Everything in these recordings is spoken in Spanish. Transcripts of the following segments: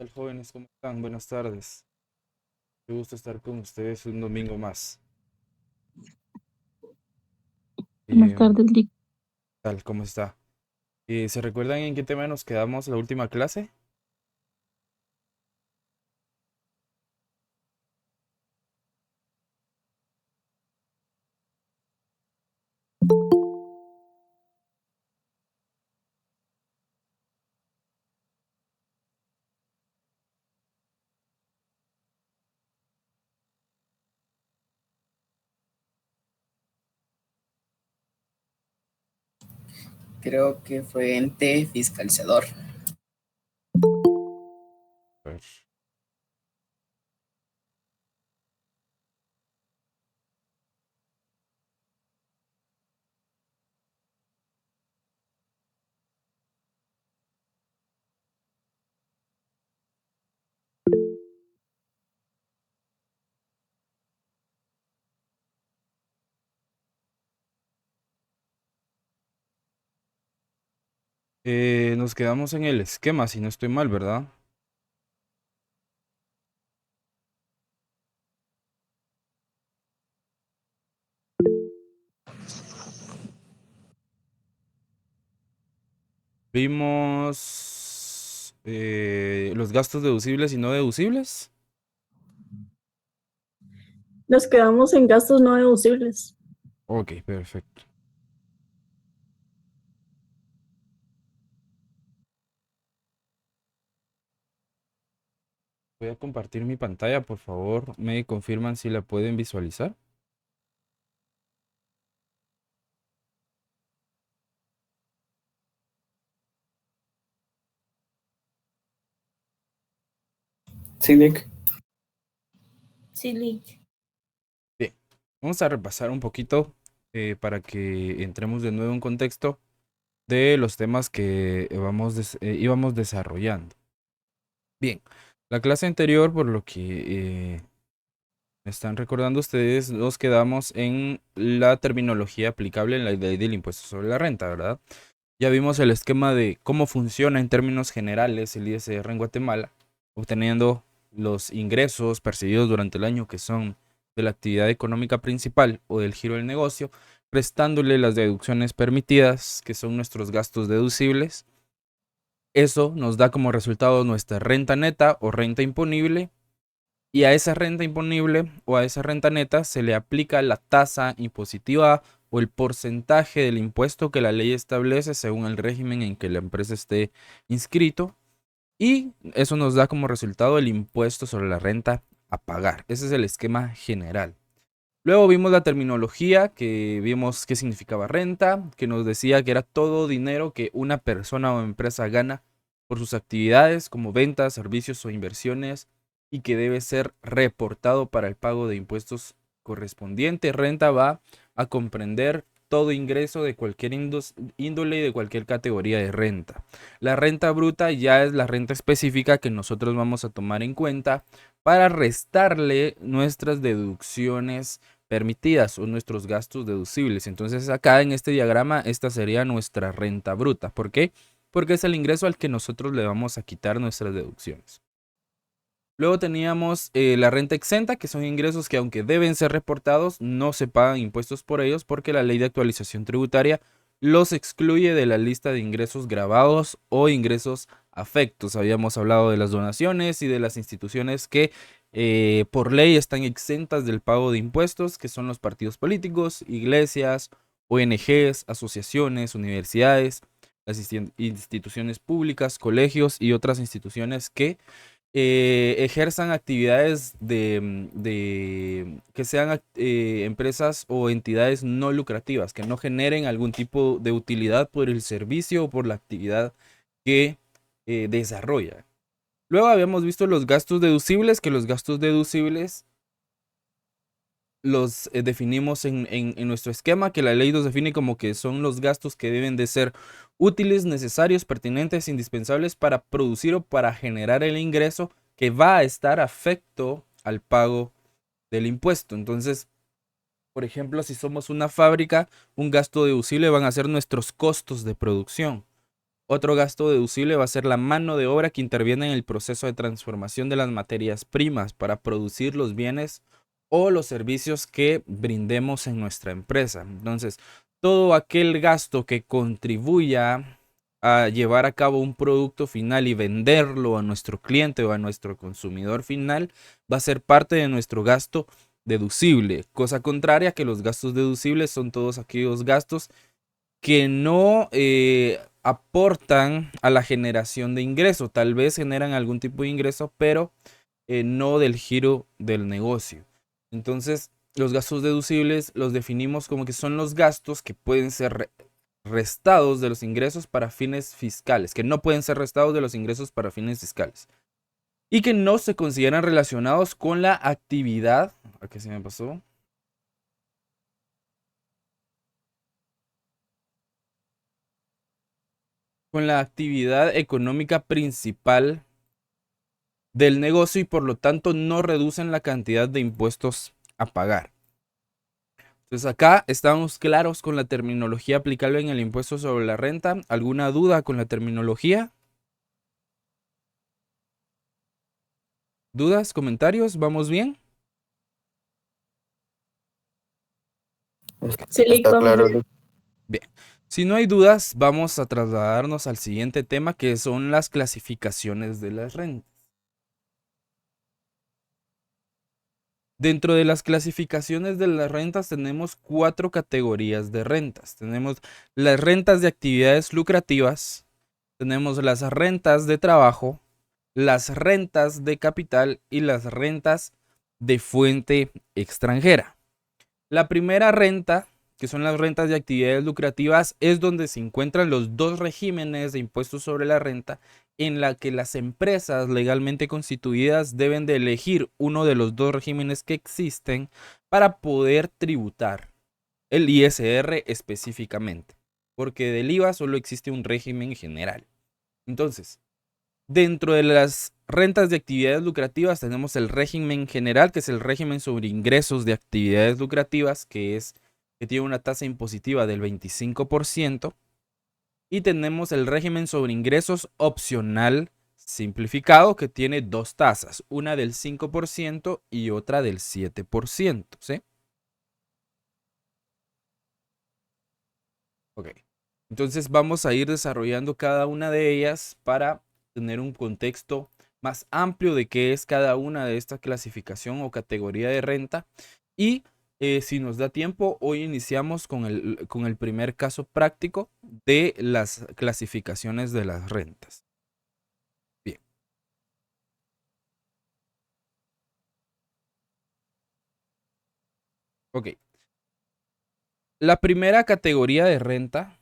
Tal jóvenes? ¿Cómo están? Buenas tardes. Qué gusto estar con ustedes un domingo más. Buenas Eh, tardes, Lick. Tal, ¿cómo está? ¿Se recuerdan en qué tema nos quedamos la última clase? Creo que fue ente fiscalizador. A ver. Nos quedamos en el esquema, si no estoy mal, ¿verdad? Vimos los gastos deducibles y no deducibles. Nos quedamos en gastos no deducibles. Ok, perfecto. Voy a compartir mi pantalla, por favor. Me confirman si la pueden visualizar. Sí, Lick. Sí, Lick. Bien, vamos a repasar un poquito para que entremos de nuevo en contexto de los temas que íbamos desarrollando. Bien, la clase anterior, por lo que me están recordando ustedes, nos quedamos en la terminología aplicable en la ley del impuesto sobre la renta, ¿verdad? Ya vimos el esquema de cómo funciona en términos generales el ISR en Guatemala, obteniendo los ingresos percibidos durante el año que son de la actividad económica principal o del giro del negocio, restándole las deducciones permitidas, que son nuestros gastos deducibles. Eso nos da como resultado nuestra renta neta o renta imponible, y a esa renta imponible o a esa renta neta se le aplica la tasa impositiva o el porcentaje del impuesto que la ley establece según el régimen en que la empresa esté inscrito, y eso nos da como resultado el impuesto sobre la renta a pagar. Ese es el esquema general. Luego vimos la terminología, que vimos qué significaba renta, que nos decía que era todo dinero que una persona o empresa gana por sus actividades como ventas, servicios o inversiones, y que debe ser reportado para el pago de impuestos correspondiente. Renta va a comprender todo ingreso de cualquier índole y de cualquier categoría de renta. La renta bruta ya es la renta específica que nosotros vamos a tomar en cuenta para restarle nuestras deducciones permitidas o nuestros gastos deducibles. Entonces acá en este diagrama esta sería nuestra renta bruta. ¿Por qué? Porque es el ingreso al que nosotros le vamos a quitar nuestras deducciones. Luego teníamos la renta exenta, que son ingresos que, aunque deben ser reportados, no se pagan impuestos por ellos porque la ley de actualización tributaria los excluye de la lista de ingresos grabados o ingresos afectos. Habíamos hablado de las donaciones y de las instituciones que por ley están exentas del pago de impuestos, que son los partidos políticos, iglesias, ONGs, asociaciones, universidades, las instituciones públicas, colegios y otras instituciones que ejerzan actividades que sean empresas o entidades no lucrativas, que no generen algún tipo de utilidad por el servicio o por la actividad que desarrolla. Luego habíamos visto los gastos deducibles, que los gastos deducibles los definimos en nuestro esquema, que la ley los define como que son los gastos que deben de ser útiles, necesarios, pertinentes, indispensables para producir o para generar el ingreso que va a estar afecto al pago del impuesto. Entonces, por ejemplo, si somos una fábrica, un gasto deducible van a ser nuestros costos de producción. Otro gasto deducible va a ser la mano de obra que interviene en el proceso de transformación de las materias primas para producir los bienes o los servicios que brindemos en nuestra empresa. Entonces, todo aquel gasto que contribuya a llevar a cabo un producto final y venderlo a nuestro cliente o a nuestro consumidor final va a ser parte de nuestro gasto deducible. Cosa contraria que los gastos deducibles son todos aquellos gastos que no aportan a la generación de ingreso. Tal vez generan algún tipo de ingreso, pero no del giro del negocio. Entonces, los gastos deducibles los definimos como que son los gastos que pueden ser restados de los ingresos para fines fiscales, que no pueden ser restados de los ingresos para fines fiscales y que no se consideran relacionados con la actividad. ¿A qué se me pasó? Con la actividad económica principal del negocio y por lo tanto no reducen la cantidad de impuestos a pagar. Entonces acá estamos claros con la terminología aplicable en el impuesto sobre la renta. ¿Alguna duda con la terminología? ¿Dudas? ¿Comentarios? ¿Vamos bien? Sí, Lick, Está vamos claro. bien. Bien. Si no hay dudas, vamos a trasladarnos al siguiente tema, que son las clasificaciones de las rentas. Dentro de las clasificaciones de las rentas tenemos 4 categorías de rentas. Tenemos las rentas de actividades lucrativas, tenemos las rentas de trabajo, las rentas de capital y las rentas de fuente extranjera. La primera renta, que son las rentas de actividades lucrativas, es donde se encuentran los dos regímenes de impuestos sobre la renta en la que las empresas legalmente constituidas deben de elegir uno de los dos regímenes que existen para poder tributar el ISR específicamente, porque del IVA solo existe un régimen general. Entonces, dentro de las rentas de actividades lucrativas tenemos el régimen general, que es el régimen sobre ingresos de actividades lucrativas, que tiene una tasa impositiva del 25%. Y tenemos el régimen sobre ingresos opcional simplificado, que tiene dos tasas, una del 5% y otra del 7%, ¿sí? Ok. Entonces vamos a ir desarrollando cada una de ellas para tener un contexto más amplio de qué es cada una de esta clasificación o categoría de renta. Y si nos da tiempo, hoy iniciamos con el primer caso práctico de las clasificaciones de las rentas. Bien. Ok. La primera categoría de renta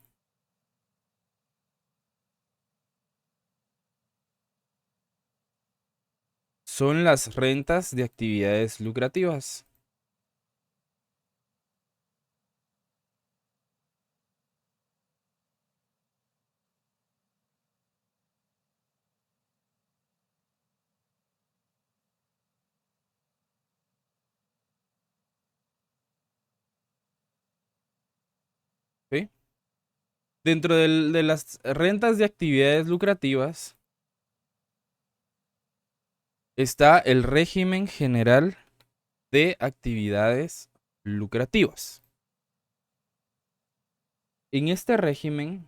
son las rentas de actividades lucrativas. ¿Sí? Dentro de las rentas de actividades lucrativas está el régimen general de actividades lucrativas. En este régimen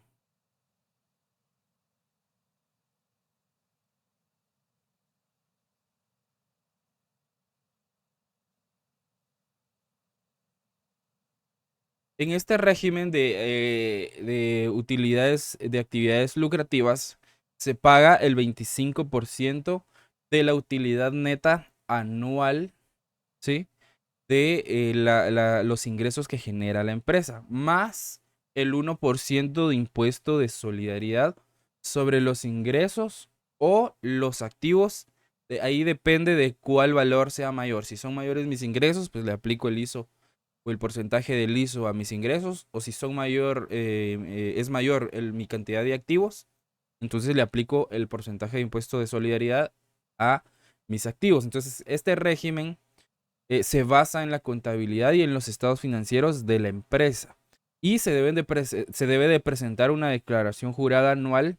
de utilidades de actividades lucrativas se paga el 25% de la utilidad neta anual, ¿sí? De los ingresos que genera la empresa, más el 1% de impuesto de solidaridad sobre los ingresos o los activos. Ahí depende de cuál valor sea mayor. Si son mayores mis ingresos, pues le aplico el ISO o el porcentaje del ISO a mis ingresos, o si son es mayor mi cantidad de activos, entonces le aplico el porcentaje de impuesto de solidaridad a mis activos. Entonces, este régimen se basa en la contabilidad y en los estados financieros de la empresa. y se debe de presentar una declaración jurada anual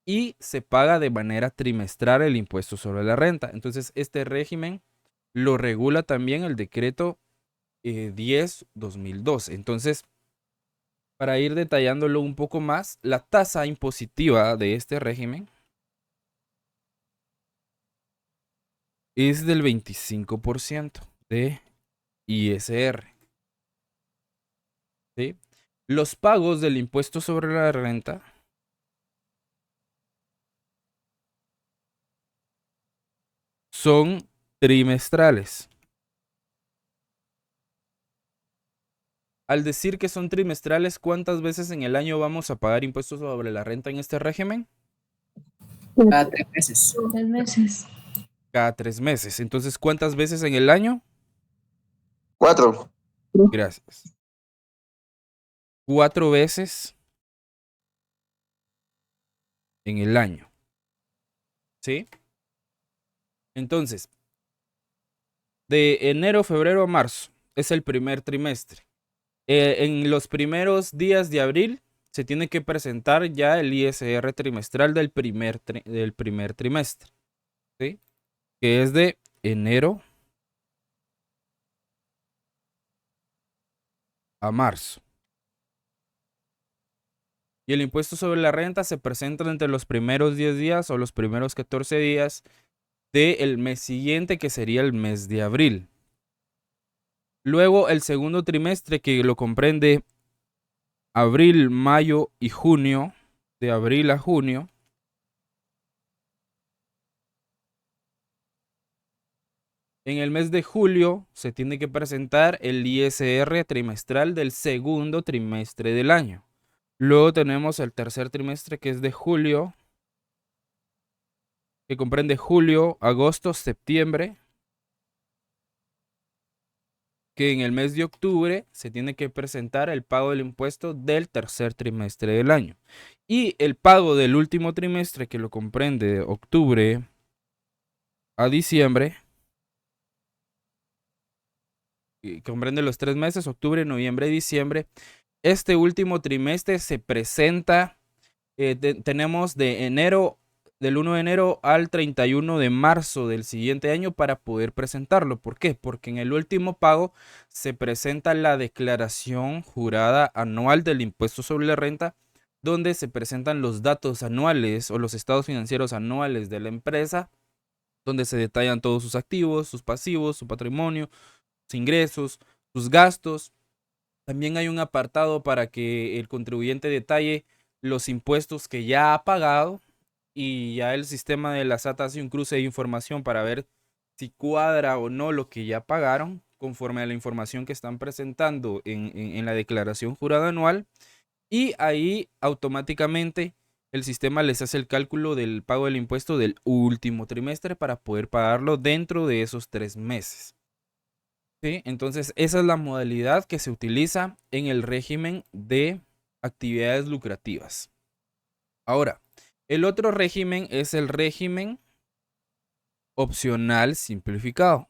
y se paga de manera trimestral el impuesto sobre la renta. Entonces, este régimen lo regula también el decreto 10/2002. Entonces, para ir detallándolo un poco más, la tasa impositiva de este régimen es del 25% de ISR. ¿Sí? Los pagos del impuesto sobre la renta son trimestrales. Al decir que son trimestrales, ¿cuántas veces en el año vamos a pagar impuestos sobre la renta en este régimen? Cada 3 meses. 3 meses. Cada 3 meses. Entonces, ¿cuántas veces en el año? 4. Gracias. 4 veces en el año. ¿Sí? Entonces, de enero, febrero a marzo es el primer trimestre. En los primeros días de abril se tiene que presentar ya el ISR trimestral del primer trimestre, ¿sí? Que es de enero a marzo. Y el impuesto sobre la renta se presenta entre los primeros 10 días o los primeros 14 días del mes siguiente, que sería el mes de abril. Luego el segundo trimestre, que lo comprende abril, mayo y junio, de abril a junio, en el mes de julio se tiene que presentar el ISR trimestral del segundo trimestre del año. Luego tenemos el tercer trimestre, que es de julio, que comprende julio, agosto, septiembre, que en el mes de octubre se tiene que presentar el pago del impuesto del tercer trimestre del año. Y el pago del último trimestre, que lo comprende de octubre a diciembre, y comprende los 3 meses, octubre, noviembre y diciembre. Este último trimestre se presenta, tenemos del 1 de enero al 31 de marzo del siguiente año para poder presentarlo. ¿Por qué? Porque en el último pago se presenta la declaración jurada anual del impuesto sobre la renta, donde se presentan los datos anuales o los estados financieros anuales de la empresa, donde se detallan todos sus activos, sus pasivos, su patrimonio, sus ingresos, sus gastos. También hay un apartado para que el contribuyente detalle los impuestos que ya ha pagado, y ya el sistema de la SAT hace un cruce de información para ver si cuadra o no lo que ya pagaron conforme a la información que están presentando en la declaración jurada anual, y ahí automáticamente el sistema les hace el cálculo del pago del impuesto del último trimestre para poder pagarlo dentro de esos 3 meses. ¿Sí? Entonces, esa es la modalidad que se utiliza en el régimen de actividades lucrativas. Ahora, el otro régimen es el régimen opcional simplificado.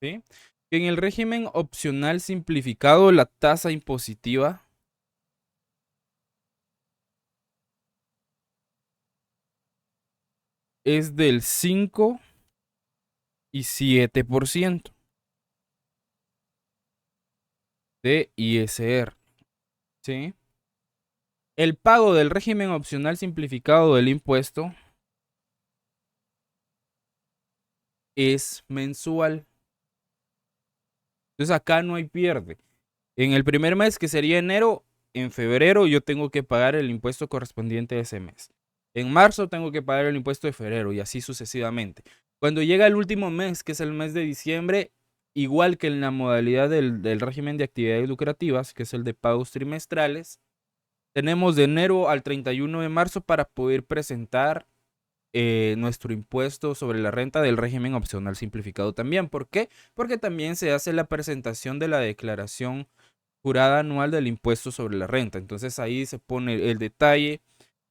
¿Sí? En el régimen opcional simplificado, la tasa impositiva es del 5 y 7% de ISR. ¿Sí? El pago del régimen opcional simplificado del impuesto es mensual. Entonces acá no hay pierde. En el primer mes, que sería enero, en febrero yo tengo que pagar el impuesto correspondiente a ese mes. En marzo tengo que pagar el impuesto de febrero y así sucesivamente. Cuando llega el último mes, que es el mes de diciembre, igual que en la modalidad del régimen de actividades lucrativas, que es el de pagos trimestrales, tenemos de enero al 31 de marzo para poder presentar nuestro impuesto sobre la renta del régimen opcional simplificado también. ¿Por qué? Porque también se hace la presentación de la declaración jurada anual del impuesto sobre la renta. Entonces ahí se pone el detalle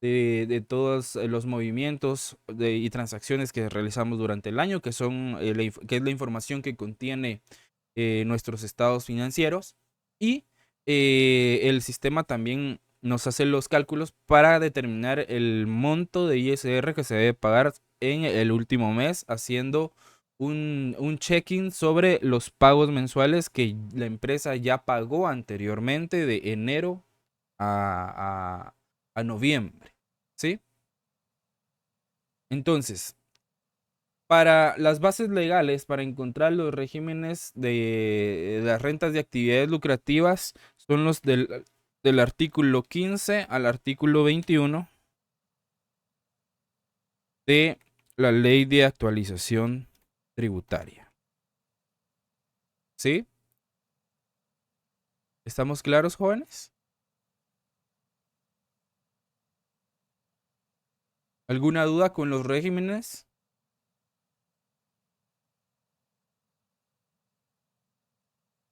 de todos los movimientos y transacciones que realizamos durante el año, que son que es la información que contiene nuestros estados financieros, y el sistema también nos hace los cálculos para determinar el monto de ISR que se debe pagar en el último mes, haciendo un check-in sobre los pagos mensuales que la empresa ya pagó anteriormente de enero a noviembre, ¿sí? Entonces, para las bases legales, para encontrar los regímenes de las rentas de actividades lucrativas, son los del artículo 15 al artículo 21 de la Ley de Actualización Tributaria. ¿Sí? ¿Estamos claros, jóvenes? ¿Alguna duda con los regímenes?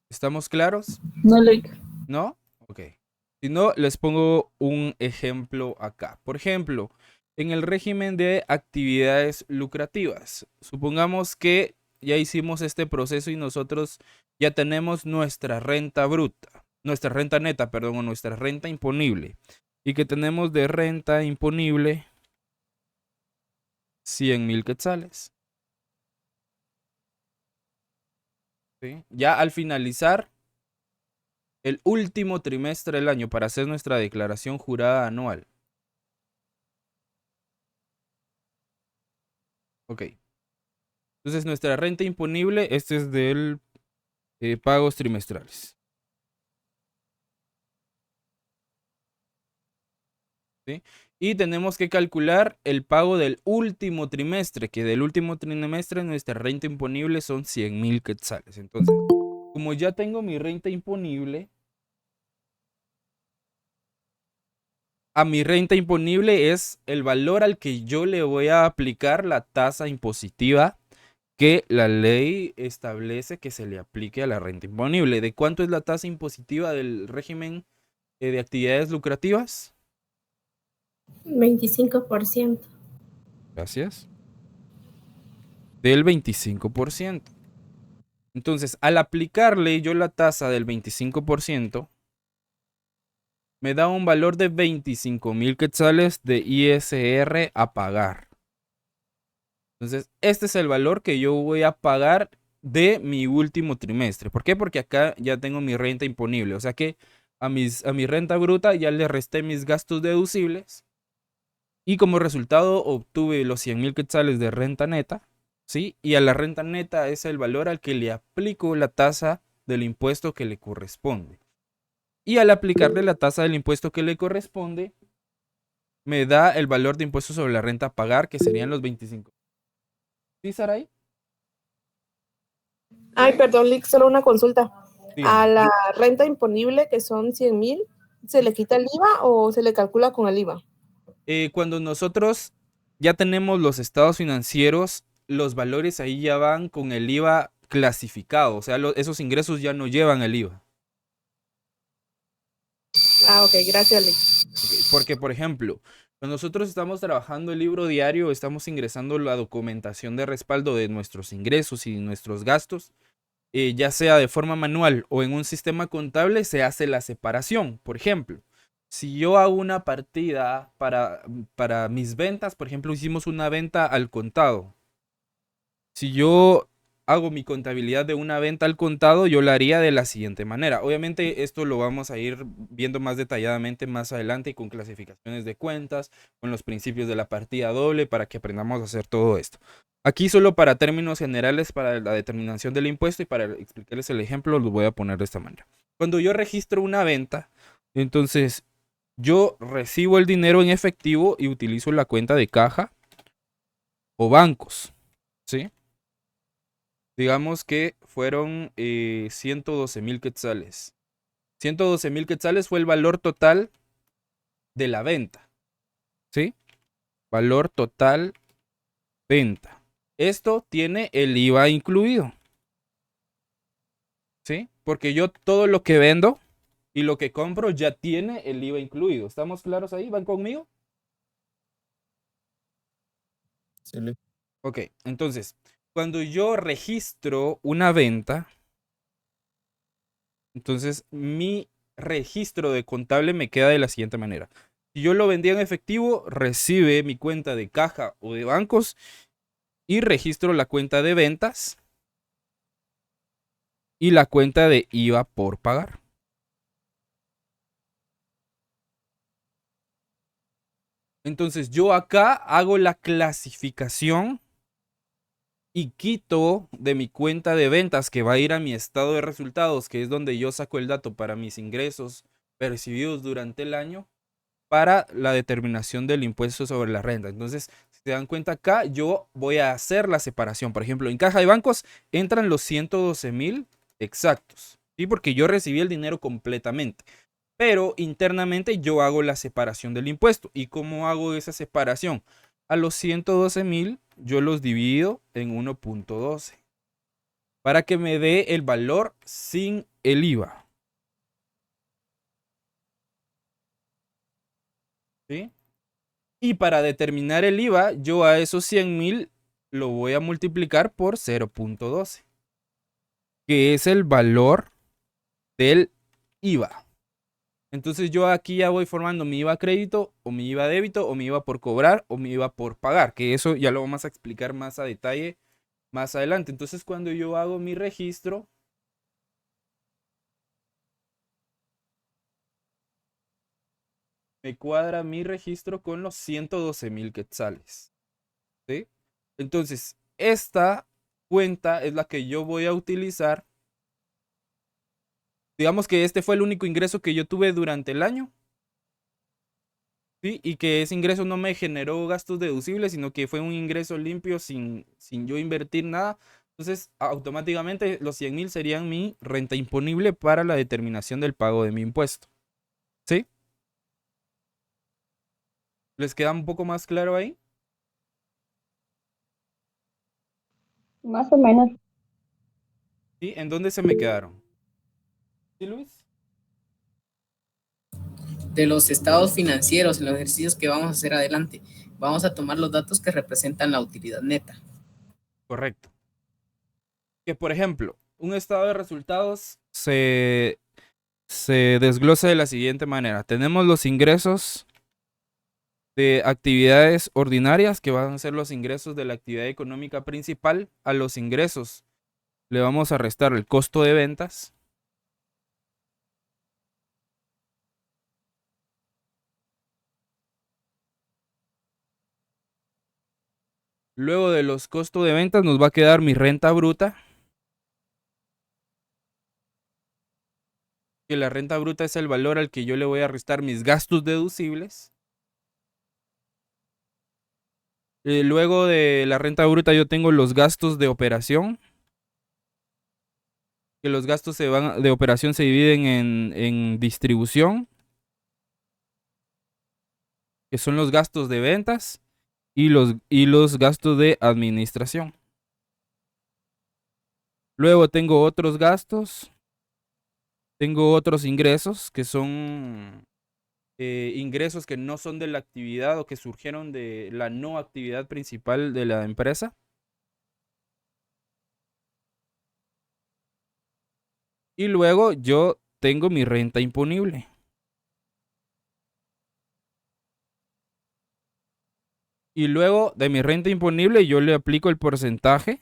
¿Estamos claros? No, Lick. ¿No? Ok. Si no, les pongo un ejemplo acá. Por ejemplo, en el régimen de actividades lucrativas, supongamos que ya hicimos este proceso y nosotros ya tenemos nuestra renta bruta, nuestra renta neta, perdón, o nuestra renta imponible. Y que tenemos de renta imponible 100,000 quetzales. ¿Sí? Ya al finalizar el último trimestre del año para hacer nuestra declaración jurada anual. Ok. Entonces nuestra renta imponible, este es del pagos trimestrales. ¿Sí? Y tenemos que calcular el pago del último trimestre, que del último trimestre nuestra renta imponible son 100,000 quetzales. Entonces, como ya tengo mi renta imponible, a mi renta imponible es el valor al que yo le voy a aplicar la tasa impositiva que la ley establece que se le aplique a la renta imponible. ¿De cuánto es la tasa impositiva del régimen de actividades lucrativas? 25%. Gracias. Del 25%. Entonces, al aplicarle yo la tasa del 25%, me da un valor de 25,000 quetzales de ISR a pagar. Entonces, este es el valor que yo voy a pagar de mi último trimestre. ¿Por qué? Porque acá ya tengo mi renta imponible. O sea que a mi renta bruta ya le resté mis gastos deducibles. Y como resultado obtuve los 100,000 quetzales de renta neta. ¿Sí? Y a la renta neta es el valor al que le aplico la tasa del impuesto que le corresponde. Y al aplicarle la tasa del impuesto que le corresponde, me da el valor de impuesto sobre la renta a pagar, que serían los 25. ¿Sí, Saray? Ay, perdón, Lick, solo una consulta. Dígame. A la renta imponible, que son 100,000, ¿se le quita el IVA o se le calcula con el IVA? Cuando nosotros ya tenemos los estados financieros, los valores ahí ya van con el IVA clasificado. O sea, esos ingresos ya no llevan el IVA. Ah, ok, gracias, Lick. Porque, por ejemplo, cuando nosotros estamos trabajando el libro diario, estamos ingresando la documentación de respaldo de nuestros ingresos y nuestros gastos, ya sea de forma manual o en un sistema contable, se hace la separación. Por ejemplo, si yo hago una partida para mis ventas, por ejemplo, hicimos una venta al contado. Si yo hago mi contabilidad de una venta al contado, yo la haría de la siguiente manera. Obviamente esto lo vamos a ir viendo más detalladamente más adelante y con clasificaciones de cuentas, con los principios de la partida doble para que aprendamos a hacer todo esto. Aquí solo para términos generales para la determinación del impuesto y para explicarles el ejemplo lo voy a poner de esta manera. Cuando yo registro una venta, entonces yo recibo el dinero en efectivo y utilizo la cuenta de caja o bancos, ¿sí? Digamos que fueron 112,000 quetzales. 112,000 quetzales fue el valor total de la venta. ¿Sí? Valor total venta. Esto tiene el IVA incluido. ¿Sí? Porque yo todo lo que vendo Y lo que compro ya tiene el IVA incluido. ¿Estamos claros ahí? ¿Van conmigo? Sí, Luis. Ok, entonces, cuando yo registro una venta, entonces mi registro de contable me queda de la siguiente manera. Si yo lo vendía en efectivo, recibe mi cuenta de caja o de bancos y registro la cuenta de ventas y la cuenta de IVA por pagar. Entonces yo acá hago la clasificación y quito de mi cuenta de ventas que va a ir a mi estado de resultados, que es donde yo saco el dato para mis ingresos percibidos durante el año, para la determinación del impuesto sobre la renta. Entonces, si se dan cuenta acá, yo voy a hacer la separación. Por ejemplo, en caja de bancos entran los 112,000 exactos, ¿sí? Porque yo recibí el dinero completamente. Pero internamente yo hago la separación del impuesto. ¿Y cómo hago esa separación? A los 112,000 yo los divido en 1.12 para que me dé el valor sin el IVA. ¿Sí? Y para determinar el IVA, yo a esos 100,000 lo voy a multiplicar por 0.12, que es el valor del IVA. Entonces yo aquí ya voy formando mi IVA crédito, o mi IVA débito, o mi IVA por cobrar, o mi IVA por pagar, que eso ya lo vamos a explicar más a detalle más adelante. Entonces cuando yo hago mi registro, me cuadra mi registro con los 112,000 quetzales. ¿Sí? Entonces, esta cuenta es la que yo voy a utilizar. Digamos que este fue el único ingreso que yo tuve durante el año. ¿Sí? Y que ese ingreso no me generó gastos deducibles, sino que fue un ingreso limpio sin yo invertir nada. Entonces, automáticamente los 100,000 serían mi renta imponible para la determinación del pago de mi impuesto. ¿Sí? ¿Les queda un poco más claro ahí? Más o menos. ¿Sí? ¿En dónde se me quedaron? ¿Sí, Luis? De los estados financieros en los ejercicios que vamos a hacer adelante, vamos a tomar los datos que representan la utilidad neta. Correcto. Que por ejemplo, un estado de resultados se desglosa de la siguiente manera. Tenemos los ingresos de actividades ordinarias, que van a ser los ingresos de la actividad económica principal. A los ingresos le vamos a restar el costo de ventas. Luego de los costos de ventas nos va a quedar mi renta bruta. Que la renta bruta es el valor al que yo le voy a restar mis gastos deducibles. Luego de la renta bruta yo tengo los gastos de operación. Que los gastos de operación se dividen en distribución, que son los gastos de ventas, y los gastos de administración. Luego tengo otros gastos. Tengo otros ingresos que son ingresos que no son de la actividad o que surgieron de la no actividad principal de la empresa. Y luego yo tengo mi renta imponible. Y luego de mi renta imponible yo le aplico el porcentaje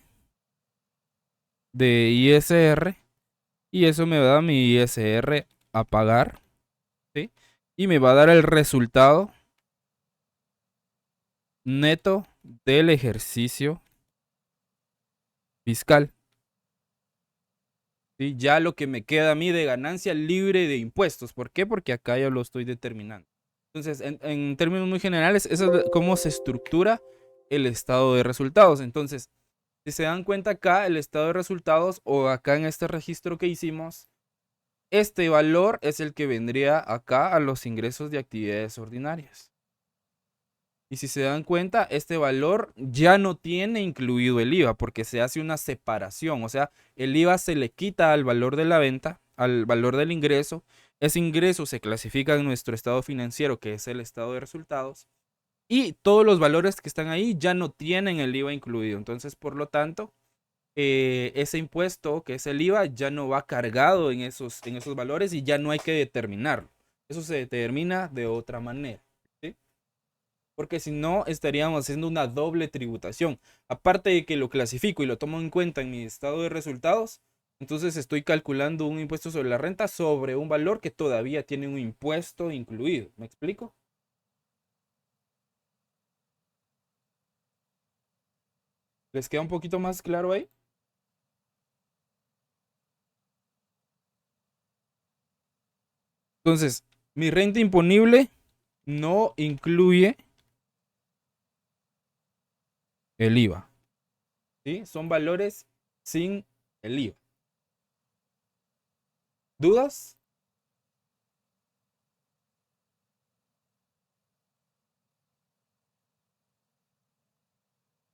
de ISR. Y eso me da mi ISR a pagar. ¿Sí? Y me va a dar el resultado neto del ejercicio fiscal. ¿Sí? Ya lo que me queda a mí de ganancia libre de impuestos. ¿Por qué? Porque acá ya lo estoy determinando. Entonces, en términos muy generales, eso es cómo se estructura el estado de resultados. Entonces, si se dan cuenta acá, el estado de resultados, o acá en este registro que hicimos, este valor es el que vendría acá a los ingresos de actividades ordinarias. Y si se dan cuenta, este valor ya no tiene incluido el IVA porque se hace una separación. O sea, el IVA se le quita al valor de la venta, al valor del ingreso, Ese ingreso se clasifica en nuestro estado financiero, que es el estado de resultados, y todos los valores que están ahí ya no tienen el IVA incluido. Entonces, por lo tanto, ese impuesto, que es el IVA, ya no va cargado en esos valores y ya no hay que determinarlo. Eso se determina de otra manera, ¿sí? Porque si no, estaríamos haciendo una doble tributación. Aparte de que lo clasifico y lo tomo en cuenta en mi estado de resultados, entonces estoy calculando un impuesto sobre la renta sobre un valor que todavía tiene un impuesto incluido. ¿Me explico? ¿Les queda un poquito más claro ahí? Entonces, mi renta imponible no incluye el IVA, ¿sí? Son valores sin el IVA. ¿Dudas?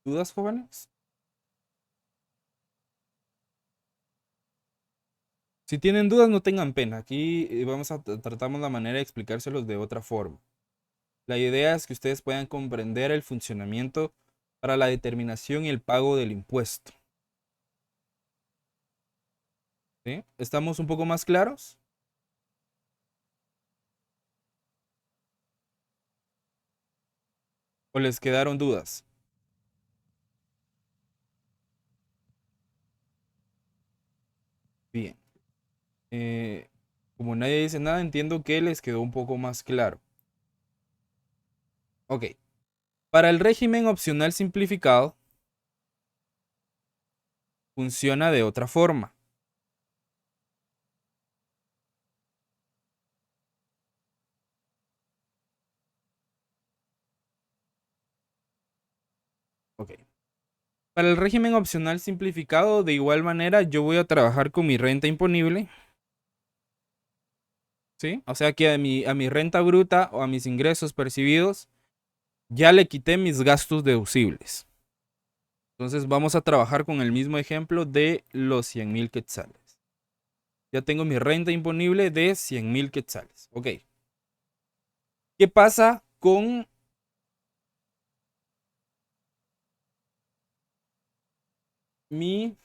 ¿Dudas, jóvenes? Si tienen dudas, no tengan pena. Aquí tratamos la manera de explicárselos de otra forma. La idea es que ustedes puedan comprender el funcionamiento para la determinación y el pago del impuesto. ¿Sí? ¿Estamos un poco más claros? ¿O les quedaron dudas? Bien. Como nadie dice nada, entiendo que les quedó un poco más claro. Ok. Para el régimen opcional simplificado, funciona de otra forma. Ok. Para el régimen opcional simplificado, de igual manera, yo voy a trabajar con mi renta imponible. ¿Sí? O sea que a mi renta bruta o a mis ingresos percibidos, ya le quité mis gastos deducibles. Entonces vamos a trabajar con el mismo ejemplo de los 100,000 quetzales. Ya tengo mi renta imponible de 100,000 quetzales. Ok. ¿Qué pasa con mi...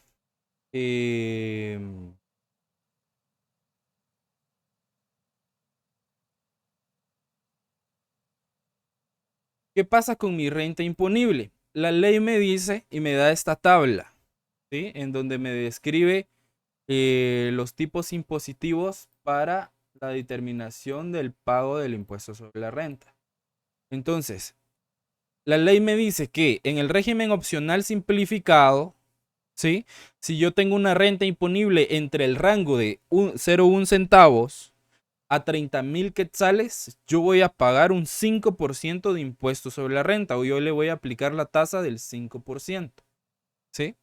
¿Qué pasa con mi renta imponible? La ley me dice y me da esta tabla, ¿sí? En donde me describe los tipos impositivos para la determinación del pago del impuesto sobre la renta. Entonces, la ley me dice que en el régimen opcional simplificado, ¿sí? Si yo tengo una renta imponible entre el rango de 0,1 centavos a 30,000 quetzales, yo voy a pagar un 5% de impuesto sobre la renta, o yo le voy a aplicar la tasa del 5%, ¿sí?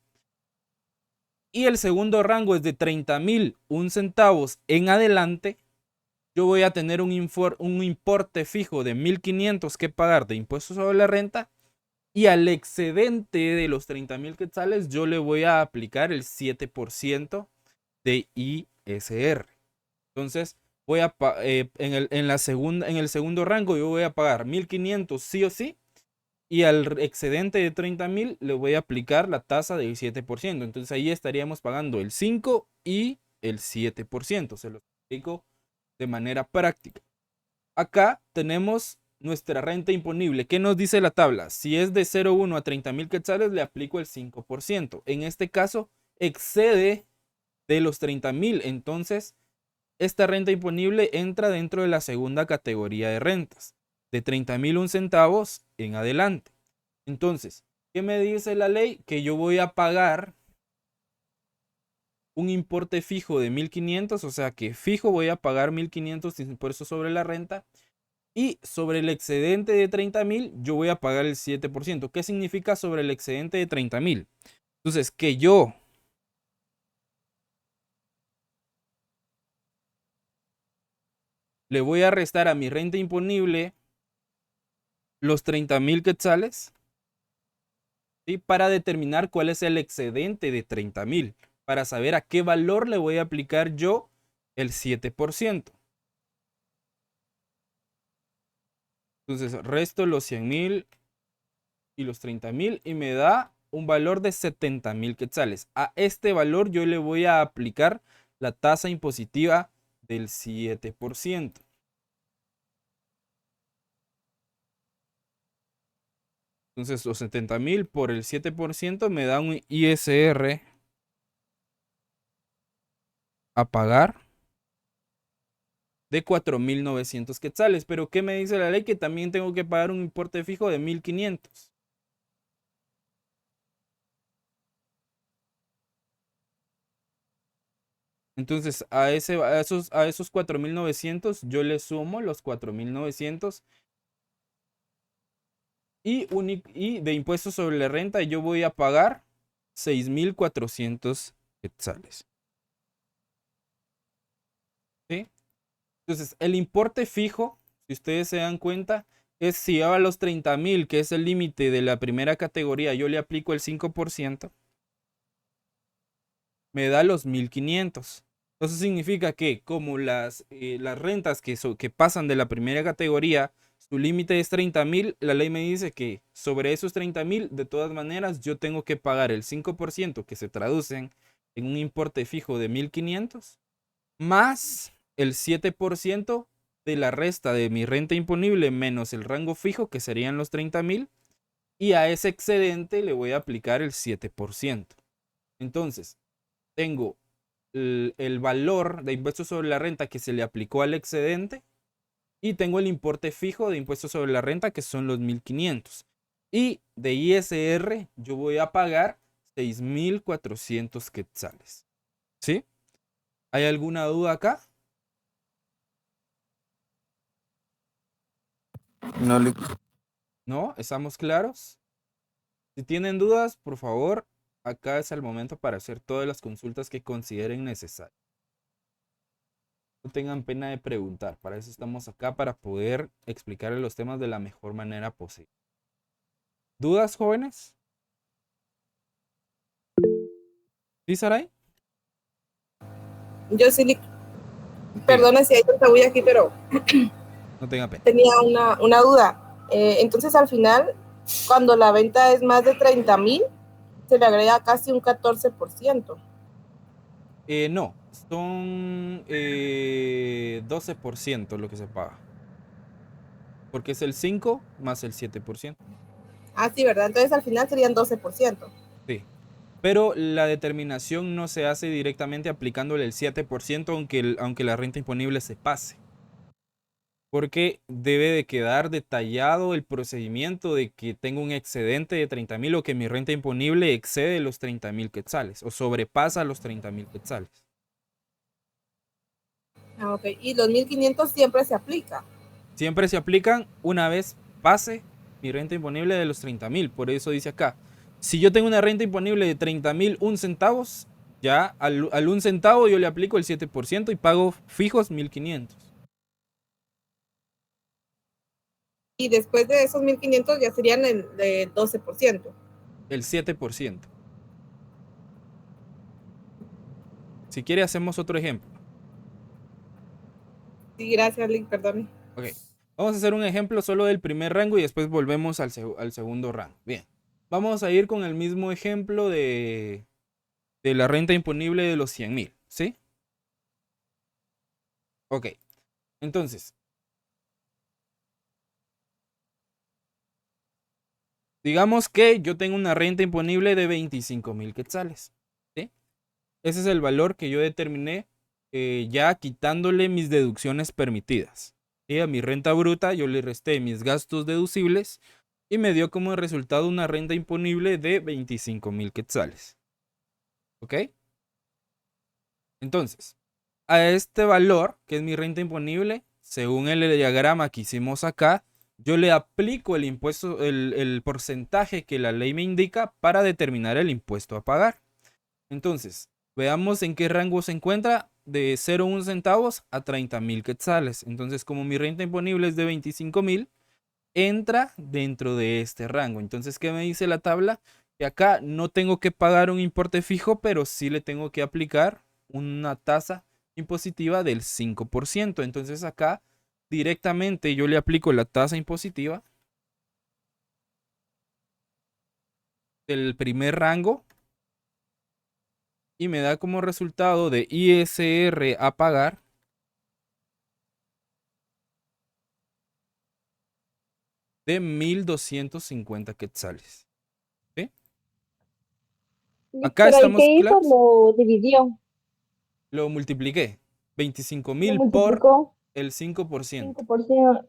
Y el segundo rango es de 30,001 centavos en adelante, yo voy a tener un importe fijo de 1,500 que pagar de impuestos sobre la renta, y al excedente de los 30,000 quetzales yo le voy a aplicar el 7% de ISR. Entonces, voy a en el segundo rango yo voy a pagar 1,500 sí o sí, y al excedente de 30,000 le voy a aplicar la tasa del 7%. Entonces ahí estaríamos pagando el 5 y el 7%. Se lo explico de manera práctica. Acá tenemos nuestra renta imponible. ¿Qué nos dice la tabla? Si es de 0,1 a 30,000 quetzales, le aplico el 5%. En este caso, excede de los 30,000. Entonces, esta renta imponible entra dentro de la segunda categoría de rentas, de 30,001 centavos en adelante. Entonces, ¿qué me dice la ley? Que yo voy a pagar un importe fijo de 1,500, o sea que fijo voy a pagar 1,500 de impuesto sobre la renta, y sobre el excedente de 30,000 yo voy a pagar el 7%. ¿Qué significa sobre el excedente de 30,000? Entonces, que yo le voy a restar a mi renta imponible los 30,000 quetzales, ¿sí? Para determinar cuál es el excedente de 30,000, para saber a qué valor le voy a aplicar yo el 7%. Entonces resto los 100.000 y los 30.000 y me da un valor de 70.000 quetzales. A este valor yo le voy a aplicar la tasa impositiva del 7%. Entonces los 70.000 por el 7% me da un ISR a pagar de 4.900 quetzales. Pero ¿qué me dice la ley? Que también tengo que pagar un importe fijo de 1.500. Entonces a esos 4.900 yo le sumo los 4.900 y de impuestos sobre la renta yo voy a pagar 6.400 quetzales. ¿Sí? Entonces el importe fijo, si ustedes se dan cuenta, es si a los 30.000, que es el límite de la primera categoría, yo le aplico el 5%, me da los 1.500. Entonces significa que como las rentas que pasan de la primera categoría, su límite es 30.000, la ley me dice que sobre esos 30.000, de todas maneras, yo tengo que pagar el 5%, que se traducen en un importe fijo de 1.500, más el 7% de la resta de mi renta imponible menos el rango fijo, que serían los 30.000, y a ese excedente le voy a aplicar el 7%. Entonces, tengo el valor de impuestos sobre la renta que se le aplicó al excedente y tengo el importe fijo de impuestos sobre la renta que son los 1.500. Y de ISR yo voy a pagar 6.400 quetzales. ¿Sí? ¿Hay alguna duda acá? No, Lick. ¿No? ¿Estamos claros? Si tienen dudas, por favor, acá es el momento para hacer todas las consultas que consideren necesarias. No tengan pena de preguntar, para eso estamos acá, para poder explicarles los temas de la mejor manera posible. ¿Dudas, jóvenes? ¿Sí, Saray? Yo sí, perdona si hay tanta bulla aquí, pero No tenga pena. tenía una duda. Entonces, al final, cuando la venta es más de 30.000, se le agrega casi un 14%. No, son 12% lo que se paga. Porque es el 5 más el 7%. Ah, sí, ¿verdad? Entonces, al final serían 12%. Sí. Pero la determinación no se hace directamente aplicándole el 7%, aunque la renta imponible se pase. Porque debe de quedar detallado el procedimiento de que tengo un excedente de 30.000 o que mi renta imponible excede los 30.000 quetzales o sobrepasa los 30.000 quetzales. Ah, ok. Y los 1.500 siempre se aplica. Siempre se aplican una vez pase mi renta imponible de los 30.000. Por eso dice acá, si yo tengo una renta imponible de 30.001 centavos, ya al 1 centavo yo le aplico el 7% y pago fijos 1.500. Y después de esos 1.500 ya serían el 12%. El 7%. Si quiere hacemos otro ejemplo. Sí, gracias, Lick, perdone. Ok. Vamos a hacer un ejemplo solo del primer rango y después volvemos al segundo rango. Bien. Vamos a ir con el mismo ejemplo de la renta imponible de los 100.000. ¿Sí? Ok. Entonces, digamos que yo tengo una renta imponible de 25.000 quetzales. ¿Sí? Ese es el valor que yo determiné ya quitándole mis deducciones permitidas. Y a mi renta bruta yo le resté mis gastos deducibles y me dio como resultado una renta imponible de 25.000 quetzales. ¿Ok? Entonces, a este valor, que es mi renta imponible, según el diagrama que hicimos acá, yo le aplico el impuesto, el porcentaje que la ley me indica para determinar el impuesto a pagar. Entonces, veamos en qué rango se encuentra de 0,1 centavos a 30.000 quetzales. Entonces, como mi renta imponible es de 25.000, entra dentro de este rango. Entonces, ¿qué me dice la tabla? Que acá no tengo que pagar un importe fijo, pero sí le tengo que aplicar una tasa impositiva del 5%. Entonces, acá directamente yo le aplico la tasa impositiva del primer rango y me da como resultado de ISR a pagar de 1.250 quetzales. ¿Sí? Acá Pero ¿y estamos qué hizo? claros. Lo dividió, Lo multipliqué. lo 25.000 por multiplicó el 5%. 5%.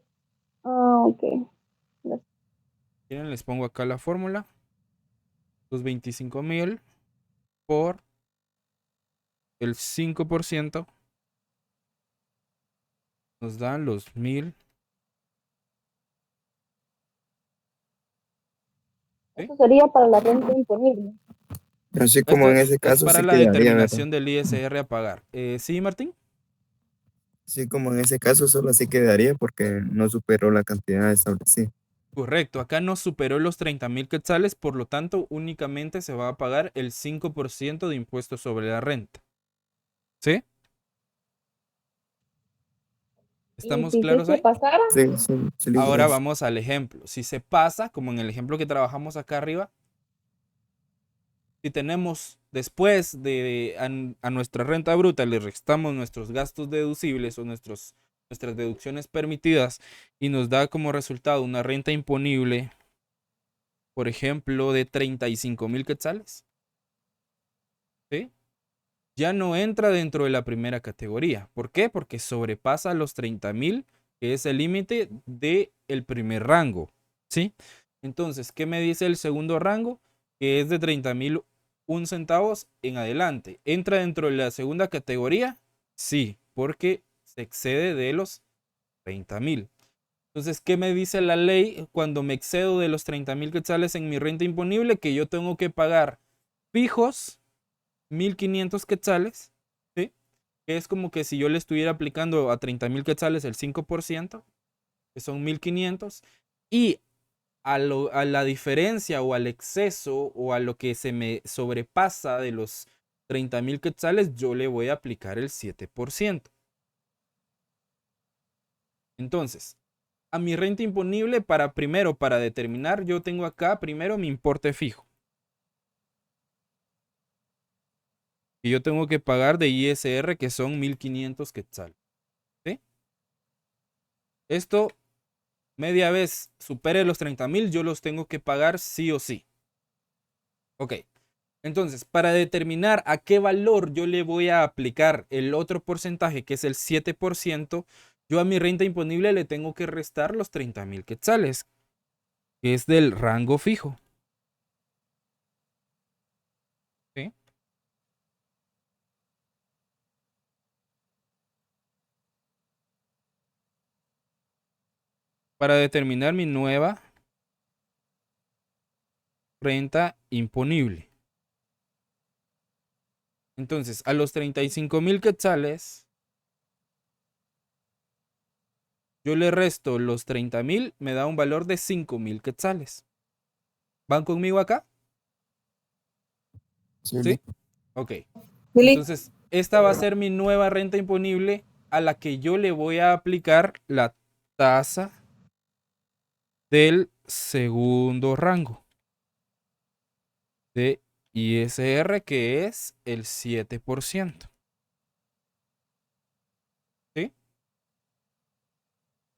Ah, ok. Miren, les pongo acá la fórmula. Los 25.000 por el 5% nos dan los 1.000. ¿Sí? Eso sería para la renta imponible. Así como Esto en ese es caso para sí la quedaría, ¿verdad? determinación del ISR a pagar. ¿Sí, Martín? Sí, como en ese caso solo así quedaría porque no superó la cantidad establecida. Correcto, acá no superó los 30.000 quetzales, por lo tanto únicamente se va a pagar el 5% de impuesto sobre la renta. ¿Sí? ¿Y ¿Estamos si claros se ahí? pasara? Sí, sí, sí, Ahora gracias. vamos al ejemplo. Si se pasa, como en el ejemplo que trabajamos acá arriba, si tenemos después de a nuestra renta bruta le restamos nuestros gastos deducibles o nuestras deducciones permitidas y nos da como resultado una renta imponible, por ejemplo, de 35.000 quetzales, ¿sí? Ya no entra dentro de la primera categoría. ¿Por qué? Porque sobrepasa los 30.000, que es el límite del primer rango, ¿sí? Entonces, ¿qué me dice el segundo rango? Que es de 30.001 centavos en adelante. ¿Entra dentro de la segunda categoría? Sí, porque se excede de los 30.000. Entonces, ¿qué me dice la ley cuando me excedo de los 30.000 quetzales en mi renta imponible? Que yo tengo que pagar fijos 1.500 quetzales, ¿sí? Que es como que si yo le estuviera aplicando a 30.000 quetzales el 5%, que son 1.500, y a la diferencia o al exceso o a lo que se me sobrepasa de los 30.000 quetzales, yo le voy a aplicar el 7%. Entonces, a mi renta imponible, para determinar, yo tengo acá primero mi importe fijo. Y yo tengo que pagar de ISR, que son 1.500 quetzales. ¿Sí? Esto, media vez supere los 30.000, yo los tengo que pagar sí o sí. Ok. Entonces, para determinar a qué valor yo le voy a aplicar el otro porcentaje, que es el 7%, yo a mi renta imponible le tengo que restar los 30.000 quetzales, que es del rango fijo. ¿Sí? Para determinar mi nueva renta imponible. Entonces, a los 35.000 quetzales, yo le resto los 30.000, me da un valor de 5.000 quetzales. ¿Van conmigo acá? Sí, ¿Sí? Ok. Lili, Entonces, esta va a ser mi nueva renta imponible a la que yo le voy a aplicar la tasa del segundo rango de ISR, que es el 7%. ¿Sí?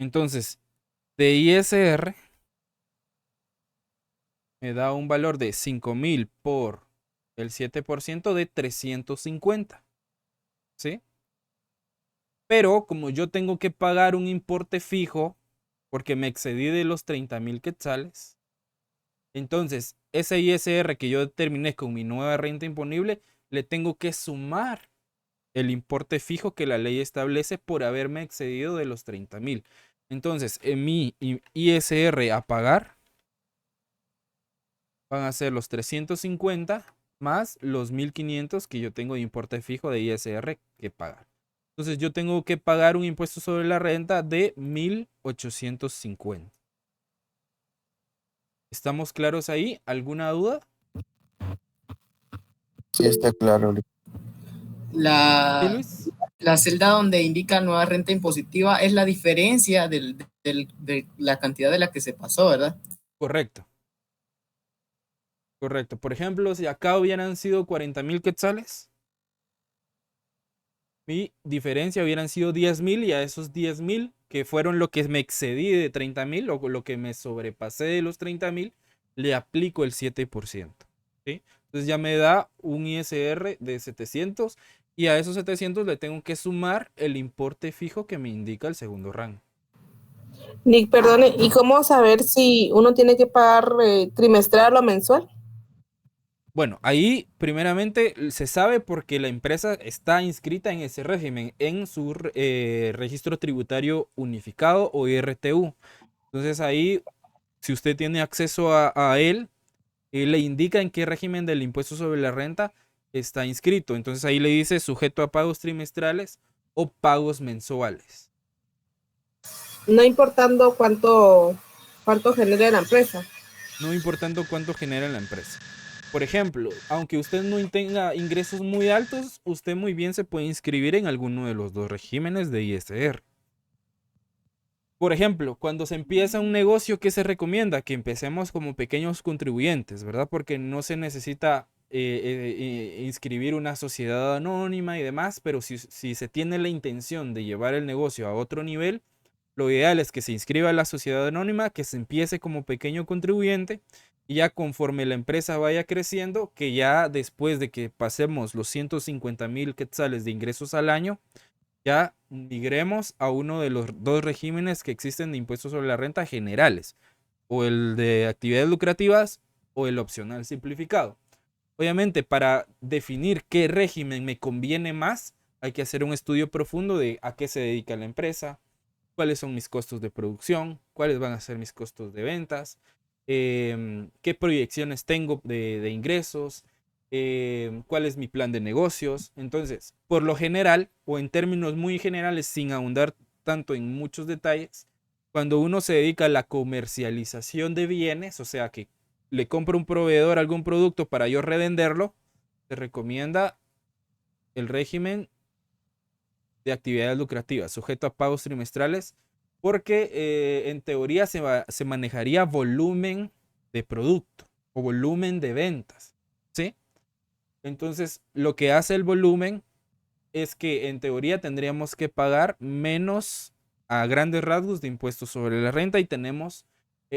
Entonces, de ISR me da un valor de 5.000 por el 7% de 350. ¿Sí? Pero como yo tengo que pagar un importe fijo porque me excedí de los 30.000 quetzales, entonces ese ISR que yo determiné con mi nueva renta imponible, le tengo que sumar el importe fijo que la ley establece por haberme excedido de los 30.000. Entonces, en mi ISR a pagar van a ser los 350 más los 1.500 que yo tengo de importe fijo de ISR que pagar. Entonces yo tengo que pagar un impuesto sobre la renta de 1.850. ¿Estamos claros ahí? ¿Alguna duda? sí está claro. ¿Sí, La, Luis? La celda donde indica nueva renta impositiva es la diferencia de la cantidad de la que se pasó, ¿verdad? Correcto. Correcto. Por ejemplo, si acá hubieran sido 40.000 quetzales, mi diferencia hubieran sido 10.000 y a esos 10.000, que fueron lo que me excedí de 30.000 o lo que me sobrepasé de los 30.000, le aplico el 7%. ¿Sí? Entonces ya me da un ISR de 700 y a esos 700 le tengo que sumar el importe fijo que me indica el segundo rango. Nick, perdone, ¿y cómo saber si uno tiene que pagar trimestral o mensual? Bueno, ahí primeramente se sabe porque la empresa está inscrita en ese régimen, en su registro tributario unificado o IRTU. Entonces ahí, si usted tiene acceso a él, le indica en qué régimen del impuesto sobre la renta está inscrito. Entonces ahí le dice sujeto a pagos trimestrales o pagos mensuales. No importando cuánto genere la empresa. No importando cuánto genera la empresa. Por ejemplo, aunque usted no tenga ingresos muy altos, usted muy bien se puede inscribir en alguno de los dos regímenes de ISR. Por ejemplo, cuando se empieza un negocio, ¿qué se recomienda? Que empecemos como pequeños contribuyentes, ¿verdad? Porque no se necesita inscribir una sociedad anónima y demás, pero si se tiene la intención de llevar el negocio a otro nivel, lo ideal es que se inscriba a la sociedad anónima, que se empiece como pequeño contribuyente y ya conforme la empresa vaya creciendo, que ya después de que pasemos los 150.000 quetzales de ingresos al año, ya migremos a uno de los dos regímenes que existen de impuestos sobre la renta generales, o el de actividades lucrativas o el opcional simplificado. Obviamente, para definir qué régimen me conviene más, hay que hacer un estudio profundo de a qué se dedica la empresa, cuáles son mis costos de producción, cuáles van a ser mis costos de ventas, qué proyecciones tengo de ingresos, cuál es mi plan de negocios. Entonces, por lo general, o en términos muy generales, sin ahondar tanto en muchos detalles, cuando uno se dedica a la comercialización de bienes, o sea que le compro a un proveedor algún producto para yo revenderlo, se recomienda el régimen de actividades lucrativas, sujeto a pagos trimestrales, porque en teoría se manejaría volumen de producto o volumen de ventas, ¿sí? Entonces, lo que hace el volumen es que en teoría tendríamos que pagar menos a grandes rasgos de impuestos sobre la renta y tenemos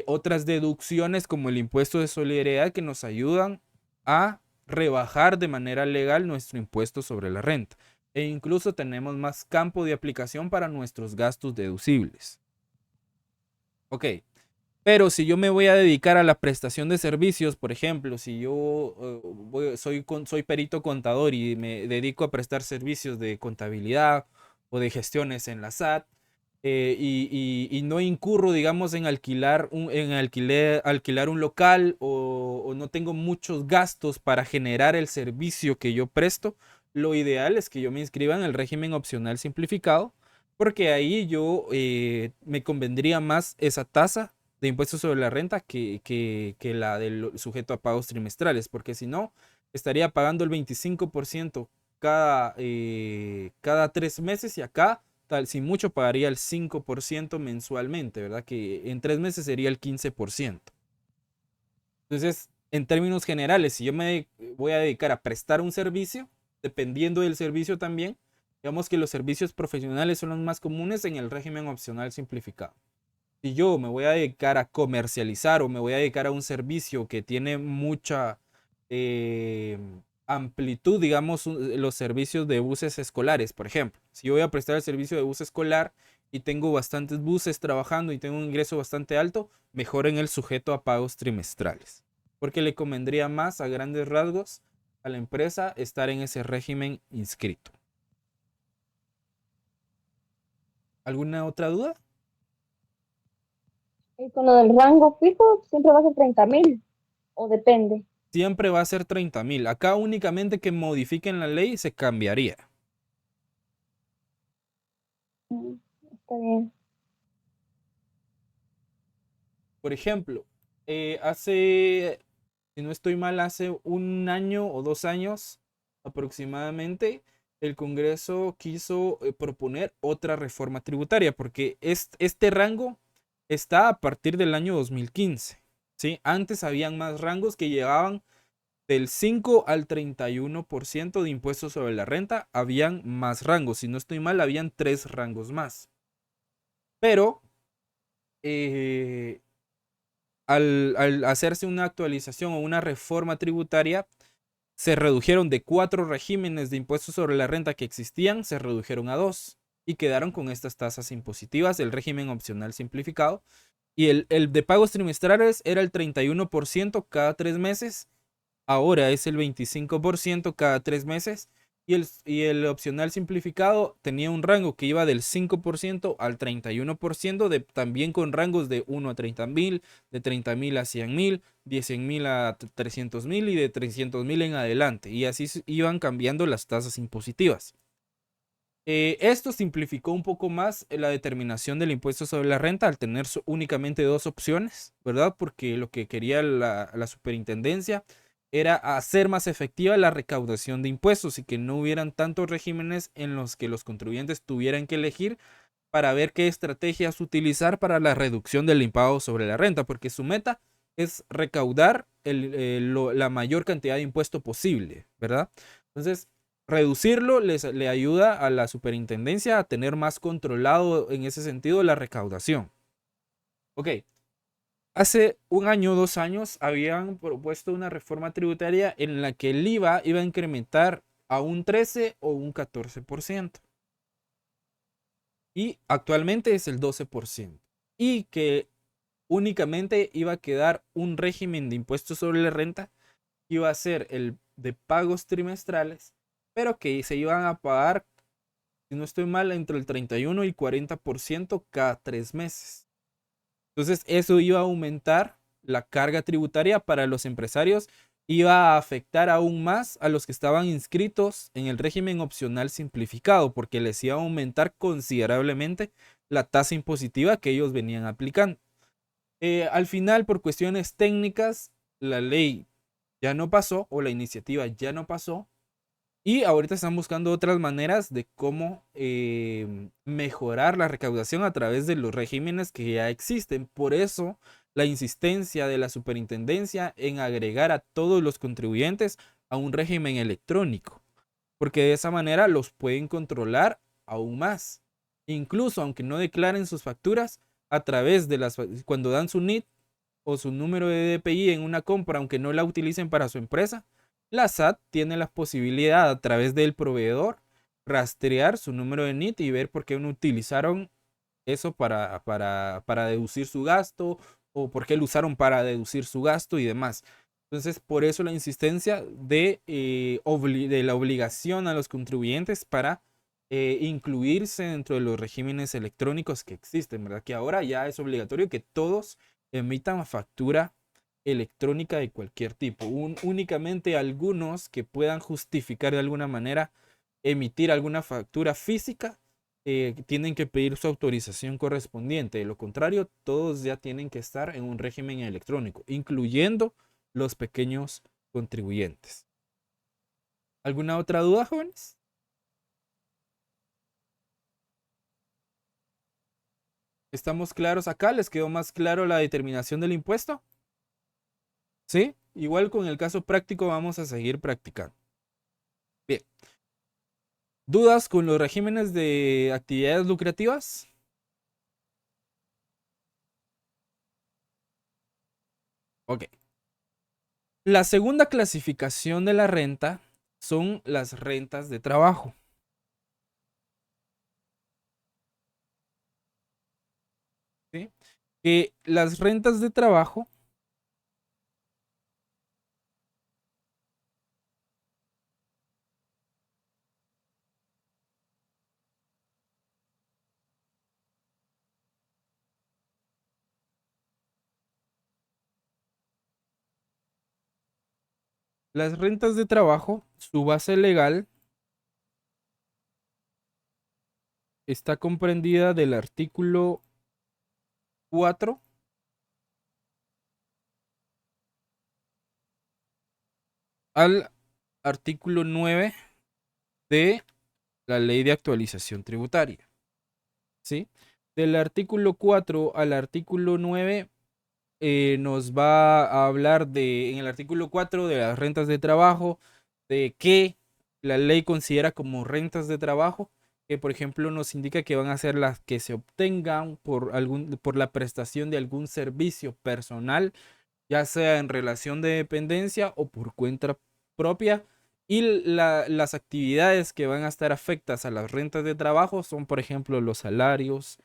otras deducciones como el impuesto de solidaridad que nos ayudan a rebajar de manera legal nuestro impuesto sobre la renta. E incluso tenemos más campo de aplicación para nuestros gastos deducibles. Ok, pero si yo me voy a dedicar a la prestación de servicios, por ejemplo, si yo soy perito contador y me dedico a prestar servicios de contabilidad o de gestiones en la SAT, y no incurro, digamos, en alquilar un local o no tengo muchos gastos para generar el servicio que yo presto, lo ideal es que yo me inscriba en el régimen opcional simplificado, porque ahí me convendría más esa tasa de impuestos sobre la renta que la del sujeto a pagos trimestrales, porque si no, estaría pagando el 25% cada 3 meses y acá, tal, si mucho, pagaría el 5% mensualmente, ¿verdad? Que en 3 meses sería el 15%. Entonces, en términos generales, si yo me voy a dedicar a prestar un servicio, dependiendo del servicio también, digamos que los servicios profesionales son los más comunes en el régimen opcional simplificado. Si yo me voy a dedicar a comercializar o me voy a dedicar a un servicio que tiene mucha amplitud, digamos, los servicios de buses escolares, por ejemplo. Si yo voy a prestar el servicio de bus escolar y tengo bastantes buses trabajando y tengo un ingreso bastante alto, mejor en el sujeto a pagos trimestrales, porque le convendría más a grandes rasgos a la empresa estar en ese régimen inscrito. ¿Alguna otra duda? Y con lo del rango fijo, siempre va a ser 30.000, o depende. Siempre va a ser 30.000. Acá únicamente que modifiquen la ley se cambiaría. Está bien. Por ejemplo, si no estoy mal, hace 1 año o 2 años aproximadamente, el Congreso quiso proponer otra reforma tributaria, porque este rango está a partir del año 2015, ¿sí? Antes habían más rangos que llegaban del 5 al 31% de impuestos sobre la renta, habían más rangos. Si no estoy mal, habían 3 rangos más. Pero al hacerse una actualización o una reforma tributaria, se redujeron de 4 regímenes de impuestos sobre la renta que existían, se redujeron a 2 y quedaron con estas tasas impositivas, el régimen opcional simplificado. Y el de pagos trimestrales era el 31% cada 3 meses, ahora es el 25% cada 3 meses. Y el opcional simplificado tenía un rango que iba del 5% al 31%, también con rangos de 1 a 30.000, de 30.000 a 100.000, de 100.000 a 300.000 y de 300.000 en adelante. Y así iban cambiando las tasas impositivas. Esto simplificó un poco más la determinación del impuesto sobre la renta al tener únicamente 2 opciones, ¿verdad? Porque lo que quería la superintendencia era hacer más efectiva la recaudación de impuestos y que no hubieran tantos regímenes en los que los contribuyentes tuvieran que elegir para ver qué estrategias utilizar para la reducción del impago sobre la renta, porque su meta es recaudar la mayor cantidad de impuesto posible, ¿verdad? Entonces, reducirlo le ayuda a la superintendencia a tener más controlado en ese sentido la recaudación. Ok. Hace 1 año, 2 años, habían propuesto una reforma tributaria en la que el IVA iba a incrementar a un 13 o un 14%. Y actualmente es el 12%. Y que únicamente iba a quedar un régimen de impuestos sobre la renta que iba a ser el de pagos trimestrales, pero que se iban a pagar, si no estoy mal, entre el 31 y 40% cada 3 meses. Entonces eso iba a aumentar la carga tributaria para los empresarios, iba a afectar aún más a los que estaban inscritos en el régimen opcional simplificado, porque les iba a aumentar considerablemente la tasa impositiva que ellos venían aplicando. Al final, por cuestiones técnicas, la ley ya no pasó, o la iniciativa ya no pasó, y ahorita están buscando otras maneras de cómo mejorar la recaudación a través de los regímenes que ya existen. Por eso la insistencia de la superintendencia en agregar a todos los contribuyentes a un régimen electrónico, porque de esa manera los pueden controlar aún más. Incluso aunque no declaren sus facturas, a través de cuando dan su NIT o su número de DPI en una compra, aunque no la utilicen para su empresa, la SAT tiene la posibilidad a través del proveedor rastrear su número de NIT y ver por qué no utilizaron eso para deducir su gasto, o por qué lo usaron para deducir su gasto y demás. Entonces, por eso la insistencia de la obligación a los contribuyentes para incluirse dentro de los regímenes electrónicos que existen, ¿verdad? Que ahora ya es obligatorio que todos emitan factura electrónica de cualquier tipo. Únicamente algunos que puedan justificar de alguna manera emitir alguna factura física tienen que pedir su autorización correspondiente. De lo contrario, todos ya tienen que estar en un régimen electrónico, incluyendo los pequeños contribuyentes. ¿Alguna otra duda, jóvenes? ¿Estamos claros acá? ¿Les quedó más claro la determinación del impuesto? ¿Sí? Igual con el caso práctico vamos a seguir practicando. Bien. ¿Dudas con los regímenes de actividades lucrativas? Ok. La segunda clasificación de la renta son las rentas de trabajo. ¿Sí? Que las rentas de trabajo su base legal está comprendida del artículo 4 al artículo 9 de la ley de actualización tributaria. ¿Sí? Del artículo 4 al artículo 9 nos va a hablar en el artículo 4 de las rentas de trabajo, de qué la ley considera como rentas de trabajo, que por ejemplo nos indica que van a ser las que se obtengan por la prestación de algún servicio personal, ya sea en relación de dependencia o por cuenta propia. Y las actividades que van a estar afectas a las rentas de trabajo son, por ejemplo, los salarios,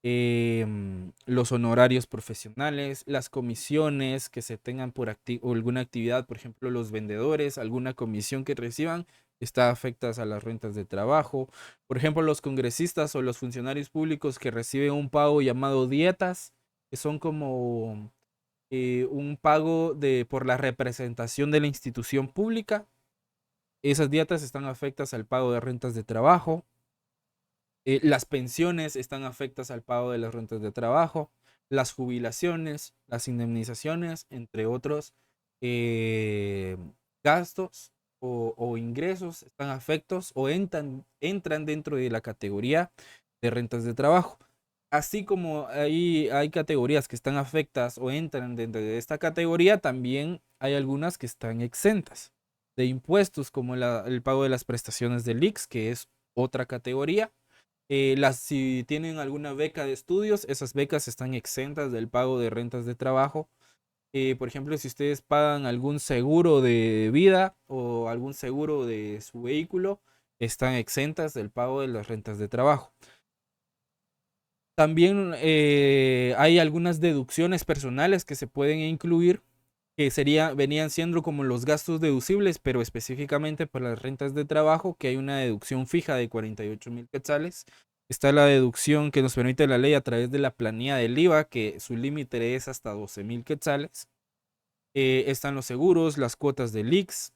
los honorarios profesionales, las comisiones que se tengan por alguna actividad, por ejemplo, los vendedores, alguna comisión que reciban, está afectas a las rentas de trabajo. Por ejemplo, los congresistas o los funcionarios públicos que reciben un pago llamado dietas, que son como un pago por la representación de la institución pública. Esas dietas están afectas al pago de rentas de trabajo. Las pensiones están afectas al pago de las rentas de trabajo, las jubilaciones, las indemnizaciones, entre otros gastos o ingresos están afectos o entran dentro de la categoría de rentas de trabajo. Así como hay categorías que están afectas o entran dentro de esta categoría, también hay algunas que están exentas de impuestos, como el pago de las prestaciones del IX, que es otra categoría. Si tienen alguna beca de estudios, esas becas están exentas del pago de rentas de trabajo. Por ejemplo, si ustedes pagan algún seguro de vida o algún seguro de su vehículo, están exentas del pago de las rentas de trabajo. También hay algunas deducciones personales que se pueden incluir, que venían siendo como los gastos deducibles, pero específicamente para las rentas de trabajo, que hay una deducción fija de 48,000 quetzales. Está la deducción que nos permite la ley a través de la planilla del IVA, que su límite es hasta 12,000 quetzales. Están los seguros, las cuotas del IX,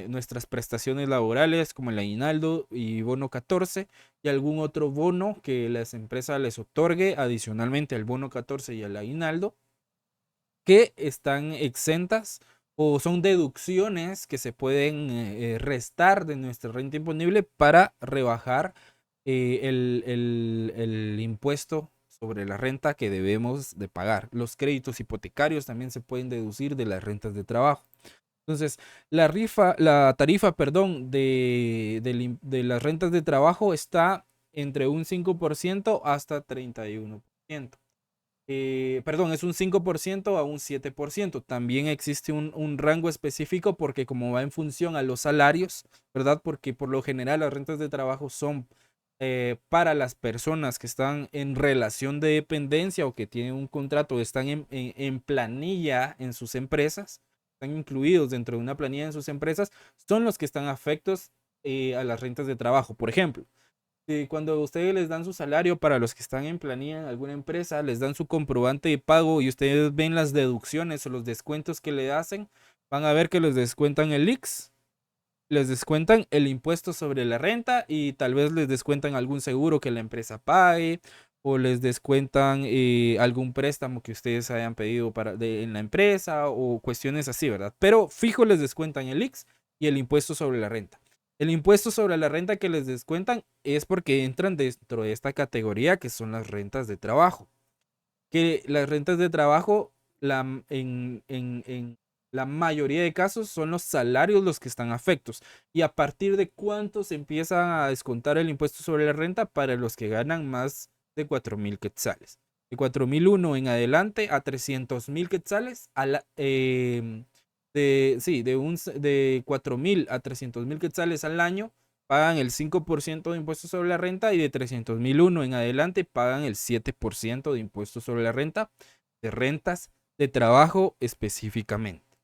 nuestras prestaciones laborales como el aguinaldo y bono 14 y algún otro bono que las empresas les otorgue adicionalmente al bono 14 y al aguinaldo, que están exentas o son deducciones que se pueden restar de nuestra renta imponible para rebajar el impuesto sobre la renta que debemos de pagar. Los créditos hipotecarios también se pueden deducir de las rentas de trabajo. Entonces, la tarifa, perdón, de las rentas de trabajo está entre un 5% hasta 31%. Perdón, es un 5% a un 7%. También existe un rango específico porque como va en función a los salarios, ¿verdad? Porque por lo general las rentas de trabajo son para las personas que están en relación de dependencia o que tienen un contrato, están en planilla en sus empresas, están incluidos dentro de una planilla en sus empresas, son los que están afectos a las rentas de trabajo. Por ejemplo, cuando ustedes les dan su salario, para los que están en planilla en alguna empresa, les dan su comprobante de pago y ustedes ven las deducciones o los descuentos que le hacen, van a ver que les descuentan el IX, les descuentan el impuesto sobre la renta y tal vez les descuentan algún seguro que la empresa pague o les descuentan algún préstamo que ustedes hayan pedido en la empresa o cuestiones así, ¿verdad? Pero fijo les descuentan el IX y el impuesto sobre la renta. El impuesto sobre la renta que les descuentan es porque entran dentro de esta categoría que son las rentas de trabajo. Que las rentas de trabajo en la mayoría de casos son los salarios los que están afectos. Y a partir de cuánto se empieza a descontar el impuesto sobre la renta para los que ganan más de 4,000 quetzales. De 4,001 en adelante a 300,000 quetzales de 4,000 a 300,000 quetzales al año pagan el 5% de impuestos sobre la renta y de 300,001 en adelante pagan el 7% de impuestos sobre la renta de rentas de trabajo específicamente.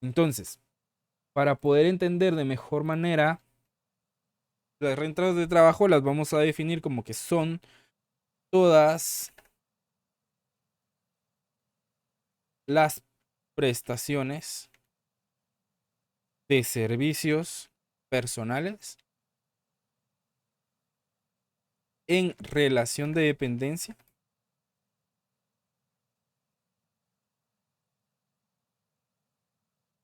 Entonces, para poder entender de mejor manera, las rentas de trabajo las vamos a definir como que son todas las prestaciones de servicios personales en relación de dependencia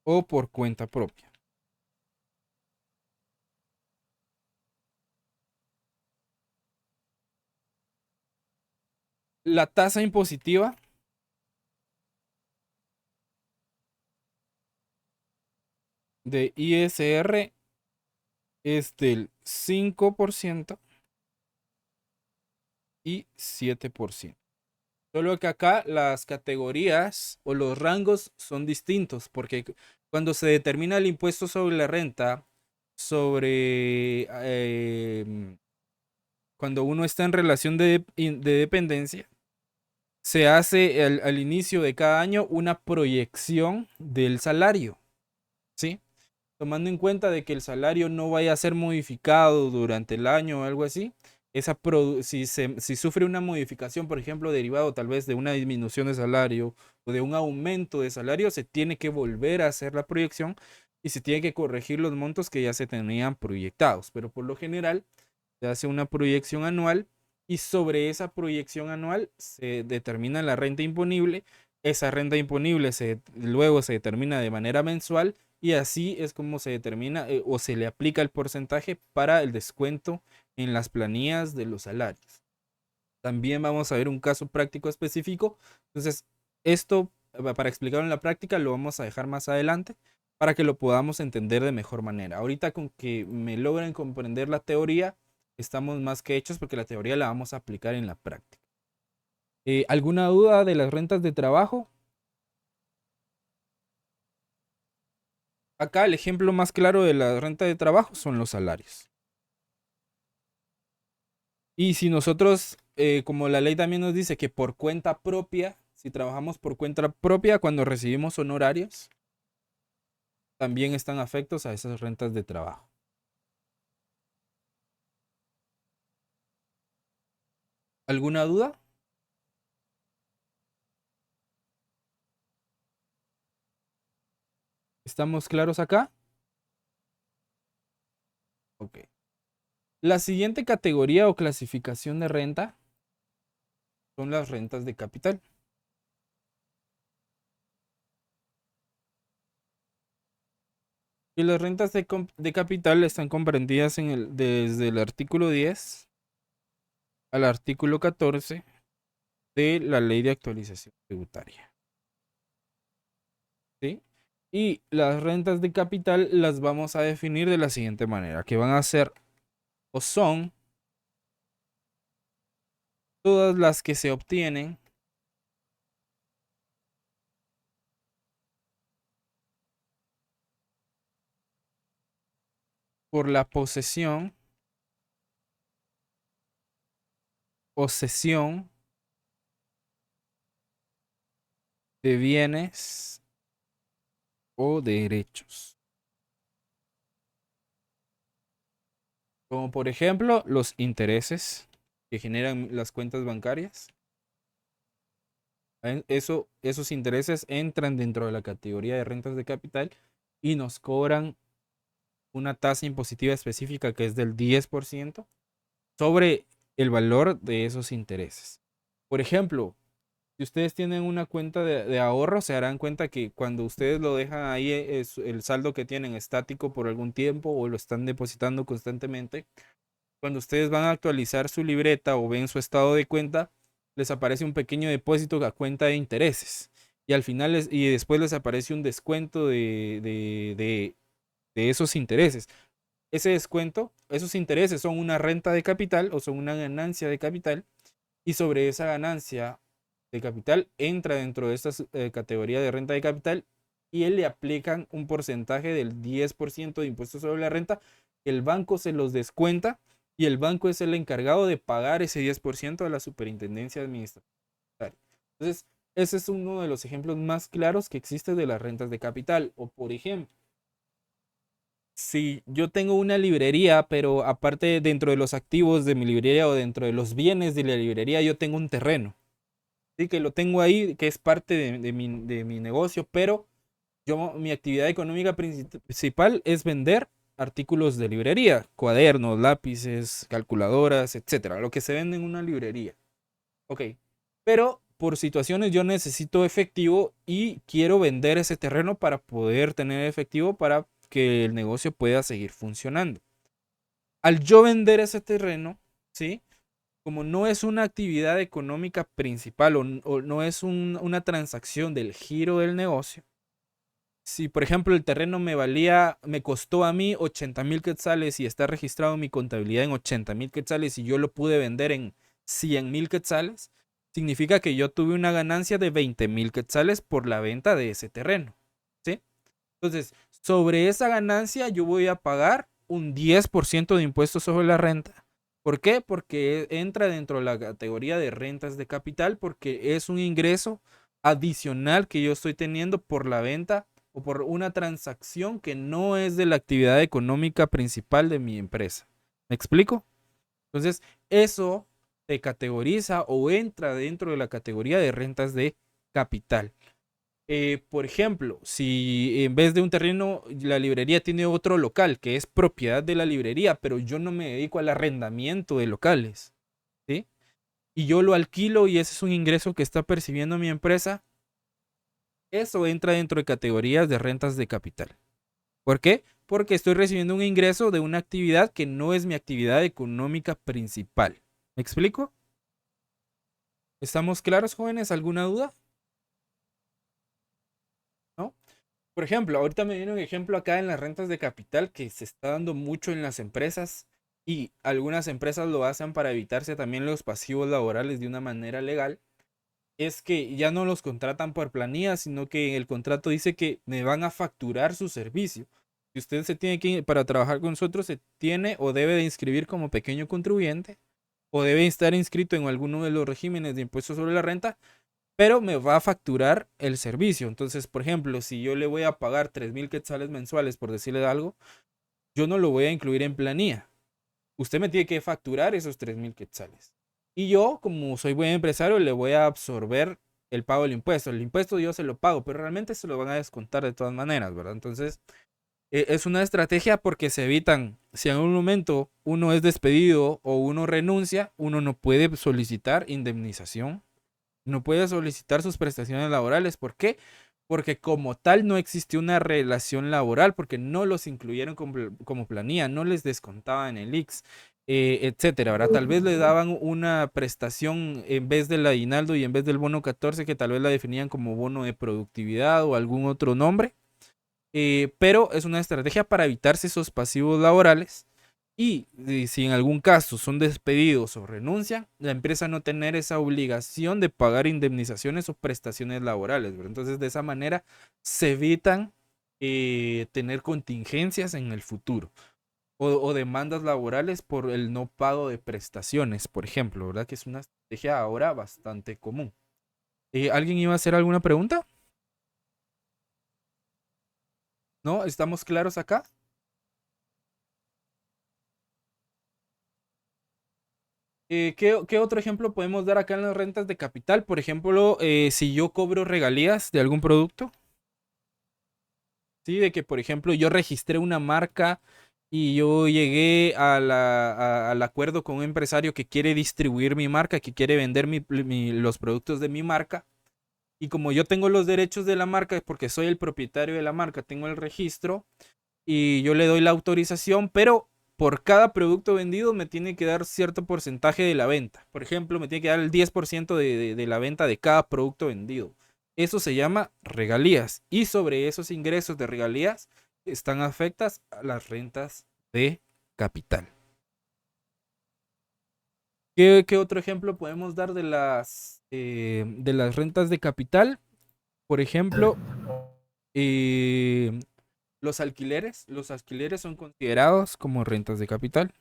o por cuenta propia. La tasa impositiva de ISR es del 5% y 7%. Solo que acá las categorías o los rangos son distintos, porque cuando se determina el impuesto sobre la renta, cuando uno está en relación de dependencia, se hace al inicio de cada año una proyección del salario, ¿sí? Tomando en cuenta de que el salario no vaya a ser modificado durante el año o algo así. Si sufre una modificación, por ejemplo, derivado tal vez de una disminución de salario o de un aumento de salario, se tiene que volver a hacer la proyección y se tiene que corregir los montos que ya se tenían proyectados. Pero por lo general se hace una proyección anual y sobre esa proyección anual se determina la renta imponible. Esa renta imponible luego se determina de manera mensual y así es como se determina o se le aplica el porcentaje para el descuento en las planillas de los salarios. También vamos a ver un caso práctico específico. Entonces, esto para explicarlo en la práctica lo vamos a dejar más adelante para que lo podamos entender de mejor manera. Ahorita con que me logren comprender la teoría, estamos más que hechos porque la teoría la vamos a aplicar en la práctica. ¿Alguna duda de las rentas de trabajo? Acá el ejemplo más claro de la renta de trabajo son los salarios. Y si nosotros, como la ley también nos dice que por cuenta propia, si trabajamos por cuenta propia cuando recibimos honorarios, también están afectos a esas rentas de trabajo. ¿Alguna duda? ¿Estamos claros acá? Ok. La siguiente categoría o clasificación de renta son las rentas de capital. Y las rentas de capital están comprendidas desde el artículo 10 al artículo 14 de la Ley de Actualización Tributaria. ¿Sí? Y las rentas de capital las vamos a definir de la siguiente manera, que van a ser o son todas las que se obtienen por la posesión o cesión de bienes o derechos. Como por ejemplo los intereses que generan las cuentas bancarias. Esos intereses entran dentro de la categoría de rentas de capital y nos cobran una tasa impositiva específica que es del 10% sobre el valor de esos intereses. Por ejemplo, si ustedes tienen una cuenta de ahorro, se darán cuenta que cuando ustedes lo dejan ahí, el saldo que tienen estático por algún tiempo o lo están depositando constantemente, cuando ustedes van a actualizar su libreta o ven su estado de cuenta, les aparece un pequeño depósito a cuenta de intereses. Y al final después les aparece un descuento de esos intereses. Ese descuento, esos intereses son una renta de capital o son una ganancia de capital. Y sobre esa ganancia de capital entra dentro de esta categoría de renta de capital y le aplican un porcentaje del 10% de impuestos sobre la renta. El banco se los descuenta y el banco es el encargado de pagar ese 10% a la superintendencia administrativa. Entonces, ese es uno de los ejemplos más claros que existe de las rentas de capital. O por ejemplo, si yo tengo una librería, pero aparte dentro de los activos de mi librería o dentro de los bienes de la librería, yo tengo un terreno. Sí, que lo tengo ahí, que es parte de mi negocio, pero mi actividad económica principal es vender artículos de librería, cuadernos, lápices, calculadoras, etcétera, lo que se vende en una librería. Ok, pero por situaciones yo necesito efectivo y quiero vender ese terreno para poder tener efectivo para que el negocio pueda seguir funcionando. Al yo vender ese terreno, ¿sí? como no es una actividad económica principal o no es una transacción del giro del negocio, si por ejemplo el terreno me costó a mí 80,000 quetzales y está registrado en mi contabilidad en 80,000 quetzales y yo lo pude vender en 100,000 quetzales, significa que yo tuve una ganancia de 20,000 quetzales por la venta de ese terreno, ¿sí? Entonces, sobre esa ganancia yo voy a pagar un 10% de impuestos sobre la renta. ¿Por qué? Porque entra dentro de la categoría de rentas de capital, porque es un ingreso adicional que yo estoy teniendo por la venta o por una transacción que no es de la actividad económica principal de mi empresa. ¿Me explico? Entonces, eso se categoriza o entra dentro de la categoría de rentas de capital. Por ejemplo, si en vez de un terreno, la librería tiene otro local que es propiedad de la librería, pero yo no me dedico al arrendamiento de locales, ¿sí? Y yo lo alquilo y ese es un ingreso que está percibiendo mi empresa, eso entra dentro de categorías de rentas de capital. ¿Por qué? Porque estoy recibiendo un ingreso de una actividad que no es mi actividad económica principal. ¿Me explico? ¿Estamos claros, jóvenes? ¿Alguna duda? ¿No? Por ejemplo, ahorita me viene un ejemplo acá en las rentas de capital que se está dando mucho en las empresas y algunas empresas lo hacen para evitarse también los pasivos laborales de una manera legal. Es que ya no los contratan por planilla, sino que en el contrato dice que me van a facturar su servicio. Si usted se tiene que, para trabajar con nosotros, se tiene o debe de inscribir como pequeño contribuyente o debe estar inscrito en alguno de los regímenes de impuestos sobre la renta, pero me va a facturar el servicio. Entonces, por ejemplo, si yo le voy a pagar 3,000 quetzales mensuales, por decirle algo, yo no lo voy a incluir en planilla. Usted me tiene que facturar esos 3,000 quetzales. Y yo, como soy buen empresario, le voy a absorber el pago del impuesto. El impuesto yo se lo pago, pero realmente se lo van a descontar de todas maneras, ¿verdad? Entonces, es una estrategia porque se evitan, si en un momento uno es despedido o uno renuncia, uno no puede solicitar indemnización, no puede solicitar sus prestaciones laborales. ¿Por qué? Porque como tal no existió una relación laboral, porque no los incluyeron como planilla, no les descontaban el IX, etcétera, ¿verdad? Tal vez le daban una prestación en vez del aguinaldo y en vez del bono 14, que tal vez la definían como bono de productividad o algún otro nombre, pero es una estrategia para evitarse esos pasivos laborales. Y si en algún caso son despedidos o renuncian, la empresa no tener esa obligación de pagar indemnizaciones o prestaciones laborales, ¿verdad? Entonces, de esa manera se evitan tener contingencias en el futuro o demandas laborales por el no pago de prestaciones, por ejemplo, ¿verdad? Que es una estrategia ahora bastante común. ¿Alguien iba a hacer alguna pregunta? ¿No? ¿Estamos claros acá? ¿Qué otro ejemplo podemos dar acá en las rentas de capital? Por ejemplo, si yo cobro regalías de algún producto, ¿sí? De que, por ejemplo, yo registré una marca y yo llegué al acuerdo con un empresario que quiere distribuir mi marca, que quiere vender los productos de mi marca. Y como yo tengo los derechos de la marca, porque soy el propietario de la marca, tengo el registro y yo le doy la autorización, pero por cada producto vendido me tiene que dar cierto porcentaje de la venta. Por ejemplo, me tiene que dar el 10% de la venta de cada producto vendido. Eso se llama regalías. Y sobre esos ingresos de regalías están afectadas a las rentas de capital. ¿Qué otro ejemplo podemos dar de las rentas de capital? Por ejemplo, los alquileres son considerados como rentas de capital.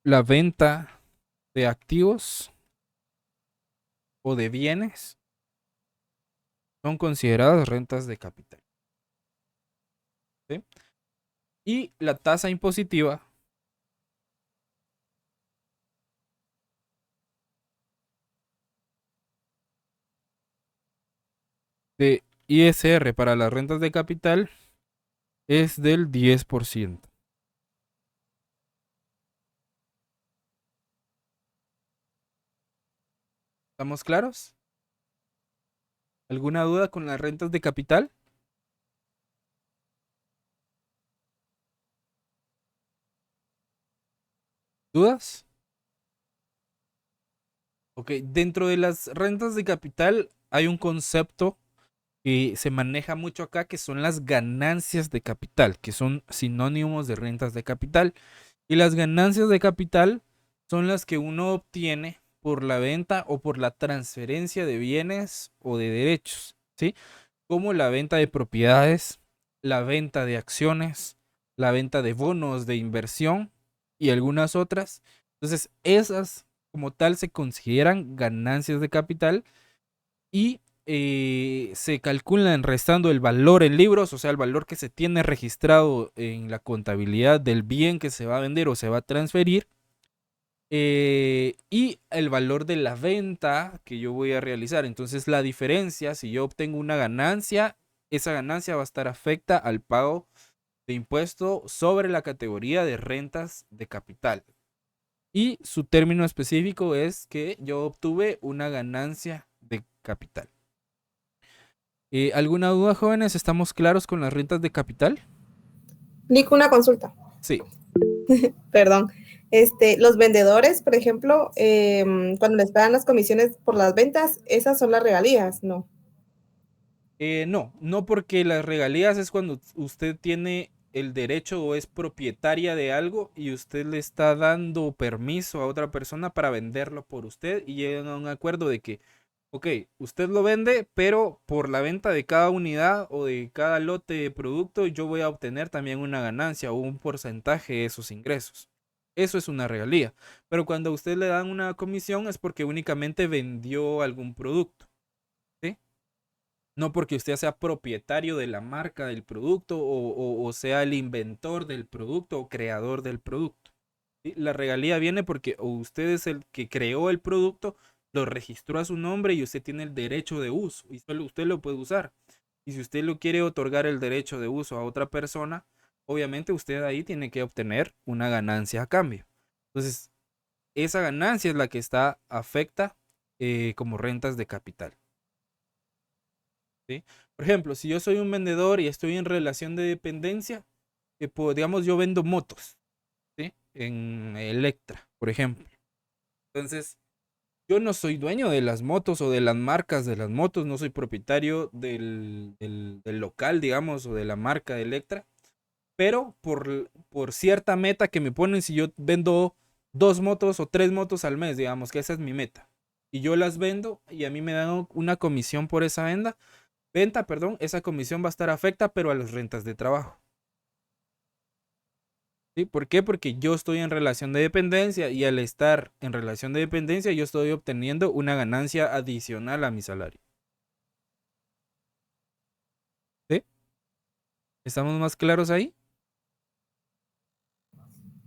La venta de activos o de bienes son consideradas rentas de capital. ¿Sí? Y la tasa impositiva de ISR para las rentas de capital es del 10%. ¿Estamos claros? ¿Alguna duda con las rentas de capital? ¿Dudas? Ok, dentro de las rentas de capital hay un concepto que se maneja mucho acá, que son las ganancias de capital, que son sinónimos de rentas de capital. Y las ganancias de capital son las que uno obtiene por la venta o por la transferencia de bienes o de derechos, ¿sí? Como la venta de propiedades, la venta de acciones, la venta de bonos de inversión y algunas otras. Entonces, esas como tal se consideran ganancias de capital y se calculan restando el valor en libros, o sea, el valor que se tiene registrado en la contabilidad del bien que se va a vender o se va a transferir, y el valor de la venta que yo voy a realizar. Entonces, la diferencia, si yo obtengo una ganancia, esa ganancia va a estar afecta al pago de impuesto sobre la categoría de rentas de capital. Y su término específico es que yo obtuve una ganancia de capital. ¿Alguna duda, jóvenes? ¿Estamos claros con las rentas de capital? Nico, una consulta. Sí. Perdón. Los vendedores, por ejemplo, cuando les pagan las comisiones por las ventas, esas son las regalías, ¿no? No porque las regalías es cuando usted tiene el derecho o es propietaria de algo y usted le está dando permiso a otra persona para venderlo por usted y llegan a un acuerdo de que, ok, usted lo vende, pero por la venta de cada unidad o de cada lote de producto yo voy a obtener también una ganancia o un porcentaje de esos ingresos. Eso es una regalía. Pero cuando a usted le dan una comisión es porque únicamente vendió algún producto. No porque usted sea propietario de la marca del producto o sea el inventor del producto o creador del producto. ¿Sí? La regalía viene porque o usted es el que creó el producto, lo registró a su nombre y usted tiene el derecho de uso y solo usted lo puede usar. Y si usted lo quiere otorgar el derecho de uso a otra persona, obviamente usted ahí tiene que obtener una ganancia a cambio. Entonces, esa ganancia es la que está afecta como rentas de capital. ¿Sí? Por ejemplo, si yo soy un vendedor y estoy en relación de dependencia, digamos, yo vendo motos, ¿sí? En Electra, por ejemplo. Entonces, yo no soy dueño de las motos o de las marcas de las motos, no soy propietario del local, digamos, o de la marca de Electra, pero por cierta meta que me ponen, si yo vendo 2 motos o 3 motos al mes, digamos que esa es mi meta, y yo las vendo y a mí me dan una comisión por esa venta, esa comisión va a estar afecta, pero a las rentas de trabajo. ¿Sí? ¿Por qué? Porque yo estoy en relación de dependencia y al estar en relación de dependencia yo estoy obteniendo una ganancia adicional a mi salario. ¿Sí? ¿Estamos más claros ahí?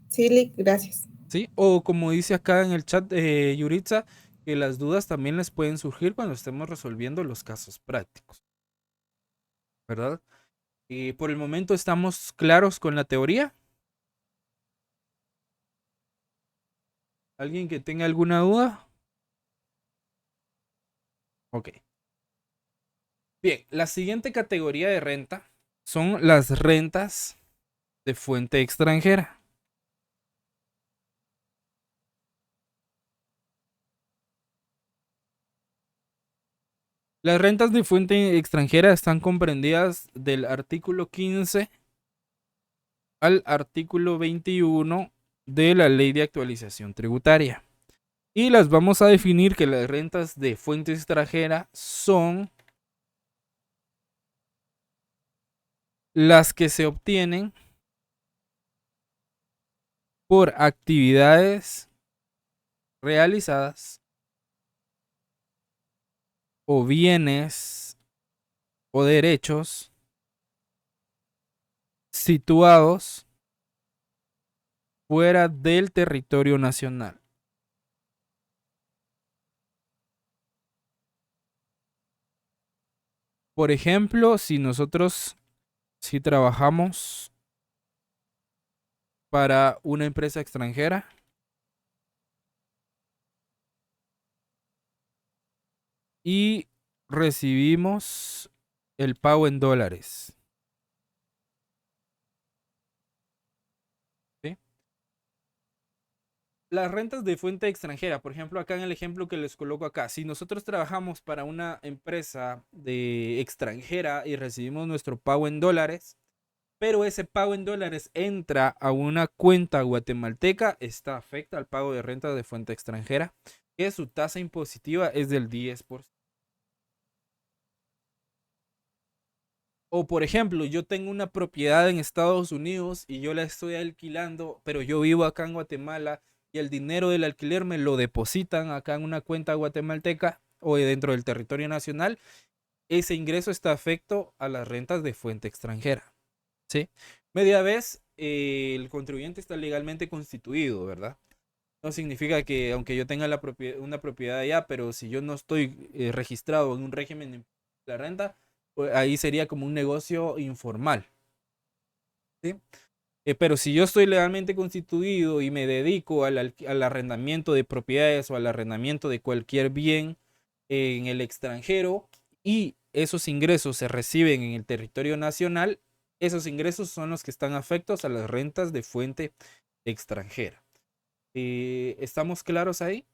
Sí, Lick, gracias. ¿Sí? O como dice acá en el chat Yuritza, que las dudas también les pueden surgir cuando estemos resolviendo los casos prácticos. ¿Verdad? Y por el momento estamos claros con la teoría. ¿Alguien que tenga alguna duda? Ok. Bien, la siguiente categoría de renta son las rentas de fuente extranjera. Las rentas de fuente extranjera están comprendidas del artículo 15 al artículo 21 de la Ley de Actualización Tributaria. Y las vamos a definir que las rentas de fuente extranjera son las que se obtienen por actividades realizadas o bienes o derechos situados fuera del territorio nacional. Por ejemplo, si trabajamos para una empresa extranjera y recibimos el pago en dólares. ¿Sí? las rentas de fuente extranjera, por ejemplo, acá en el ejemplo que les coloco acá, si nosotros trabajamos para una empresa de extranjera y recibimos nuestro pago en dólares, pero ese pago en dólares entra a una cuenta guatemalteca, está afecta al pago de renta de fuente extranjera, que su tasa impositiva es del 10%. O por ejemplo, yo tengo una propiedad en Estados Unidos y yo la estoy alquilando, pero yo vivo acá en Guatemala y el dinero del alquiler me lo depositan acá en una cuenta guatemalteca o dentro del territorio nacional. Ese ingreso está afecto a las rentas de fuente extranjera. ¿Sí? Media vez el contribuyente está legalmente constituido, ¿verdad? No significa que aunque yo tenga una propiedad allá, pero si yo no estoy registrado en un régimen de la renta, pues ahí sería como un negocio informal. ¿Sí? Pero si yo estoy legalmente constituido y me dedico al arrendamiento de propiedades o al arrendamiento de cualquier bien en el extranjero y esos ingresos se reciben en el territorio nacional, esos ingresos son los que están afectos a las rentas de fuente extranjera. ¿Estamos claros ahí?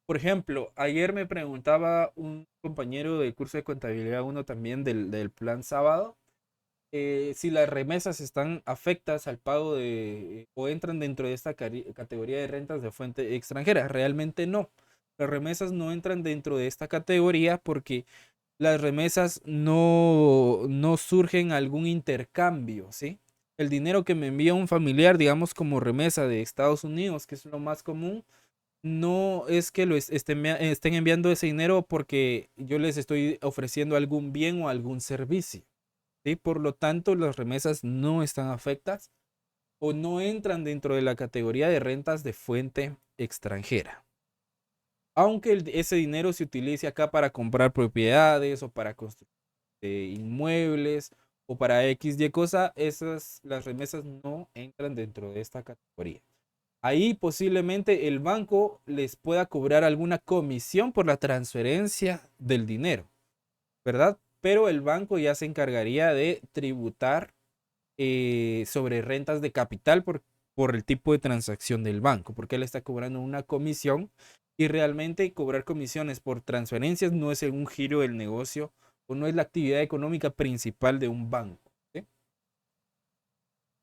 Por ejemplo, ayer me preguntaba un compañero del curso de contabilidad 1 también del plan sábado, si las remesas están afectas al pago o entran dentro de esta categoría de rentas de fuente extranjera. Realmente no. Las remesas no entran dentro de esta categoría porque las remesas no surgen algún intercambio, ¿sí? El dinero que me envía un familiar, digamos como remesa de Estados Unidos, que es lo más común, no es que estén enviando ese dinero porque yo les estoy ofreciendo algún bien o algún servicio, ¿sí? Por lo tanto, las remesas no están afectadas o no entran dentro de la categoría de rentas de fuente extranjera. Aunque ese dinero se utilice acá para comprar propiedades o para construir inmuebles o para X y cosa, las remesas no entran dentro de esta categoría. Ahí posiblemente el banco les pueda cobrar alguna comisión por la transferencia del dinero, ¿verdad? Pero el banco ya se encargaría de tributar sobre rentas de capital por el tipo de transacción del banco, porque él está cobrando una comisión y realmente cobrar comisiones por transferencias no es un giro del negocio o no es la actividad económica principal de un banco. ¿Sí?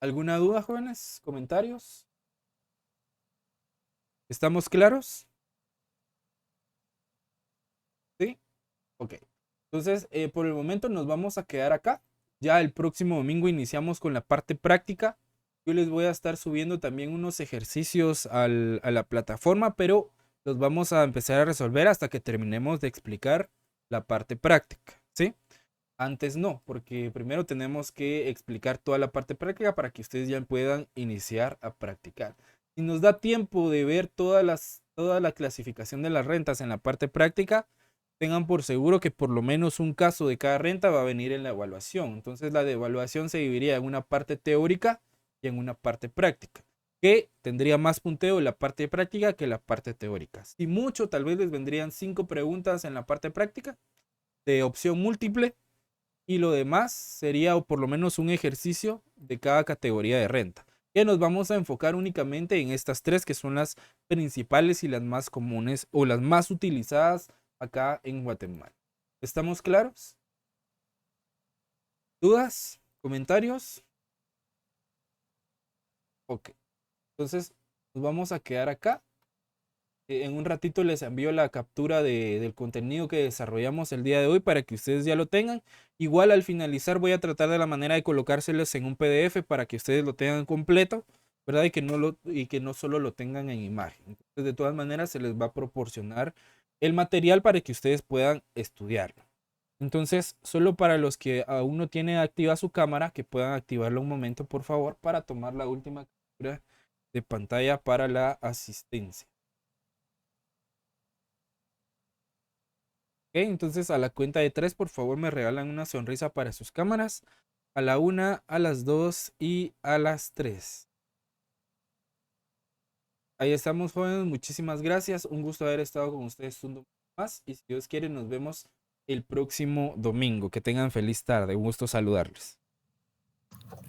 ¿Alguna duda, jóvenes? ¿Comentarios? ¿Estamos claros? ¿Sí? Ok. Entonces, por el momento nos vamos a quedar acá. Ya el próximo domingo iniciamos con la parte práctica. Yo les voy a estar subiendo también unos ejercicios a la plataforma, pero los vamos a empezar a resolver hasta que terminemos de explicar la parte práctica, ¿sí? Antes no, porque primero tenemos que explicar toda la parte práctica para que ustedes ya puedan iniciar a practicar. Si nos da tiempo de ver toda la clasificación de las rentas en la parte práctica, tengan por seguro que por lo menos un caso de cada renta va a venir en la evaluación. Entonces la de evaluación se dividiría en una parte teórica y en una parte práctica, que tendría más punteo en la parte práctica que la parte teórica. Si mucho, tal vez les vendrían 5 preguntas en la parte práctica de opción múltiple y lo demás sería o por lo menos un ejercicio de cada categoría de renta. Que nos vamos a enfocar únicamente en estas 3 que son las principales y las más comunes o las más utilizadas acá en Guatemala. ¿Estamos claros? ¿Dudas? ¿Comentarios? Ok. Entonces nos vamos a quedar acá. En un ratito les envío la captura del contenido que desarrollamos el día de hoy para que ustedes ya lo tengan. Igual al finalizar voy a tratar de la manera de colocárselos en un PDF para que ustedes lo tengan completo, ¿verdad? Y que no solo lo tengan en imagen. Entonces, de todas maneras se les va a proporcionar el material para que ustedes puedan estudiarlo. Entonces, solo para los que aún no tienen activa su cámara, que puedan activarla un momento, por favor, para tomar la última captura de pantalla para la asistencia. Ok, entonces a la cuenta de 3, por favor, me regalan una sonrisa para sus cámaras. A la 1, a las 2 y a las 3. Ahí estamos, jóvenes. Muchísimas gracias. Un gusto haber estado con ustedes un domingo más. Y si Dios quiere, nos vemos el próximo domingo. Que tengan feliz tarde. Un gusto saludarles.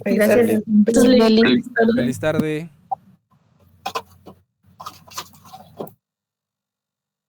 Gracias. Feliz tarde. Feliz tarde. Feliz tarde.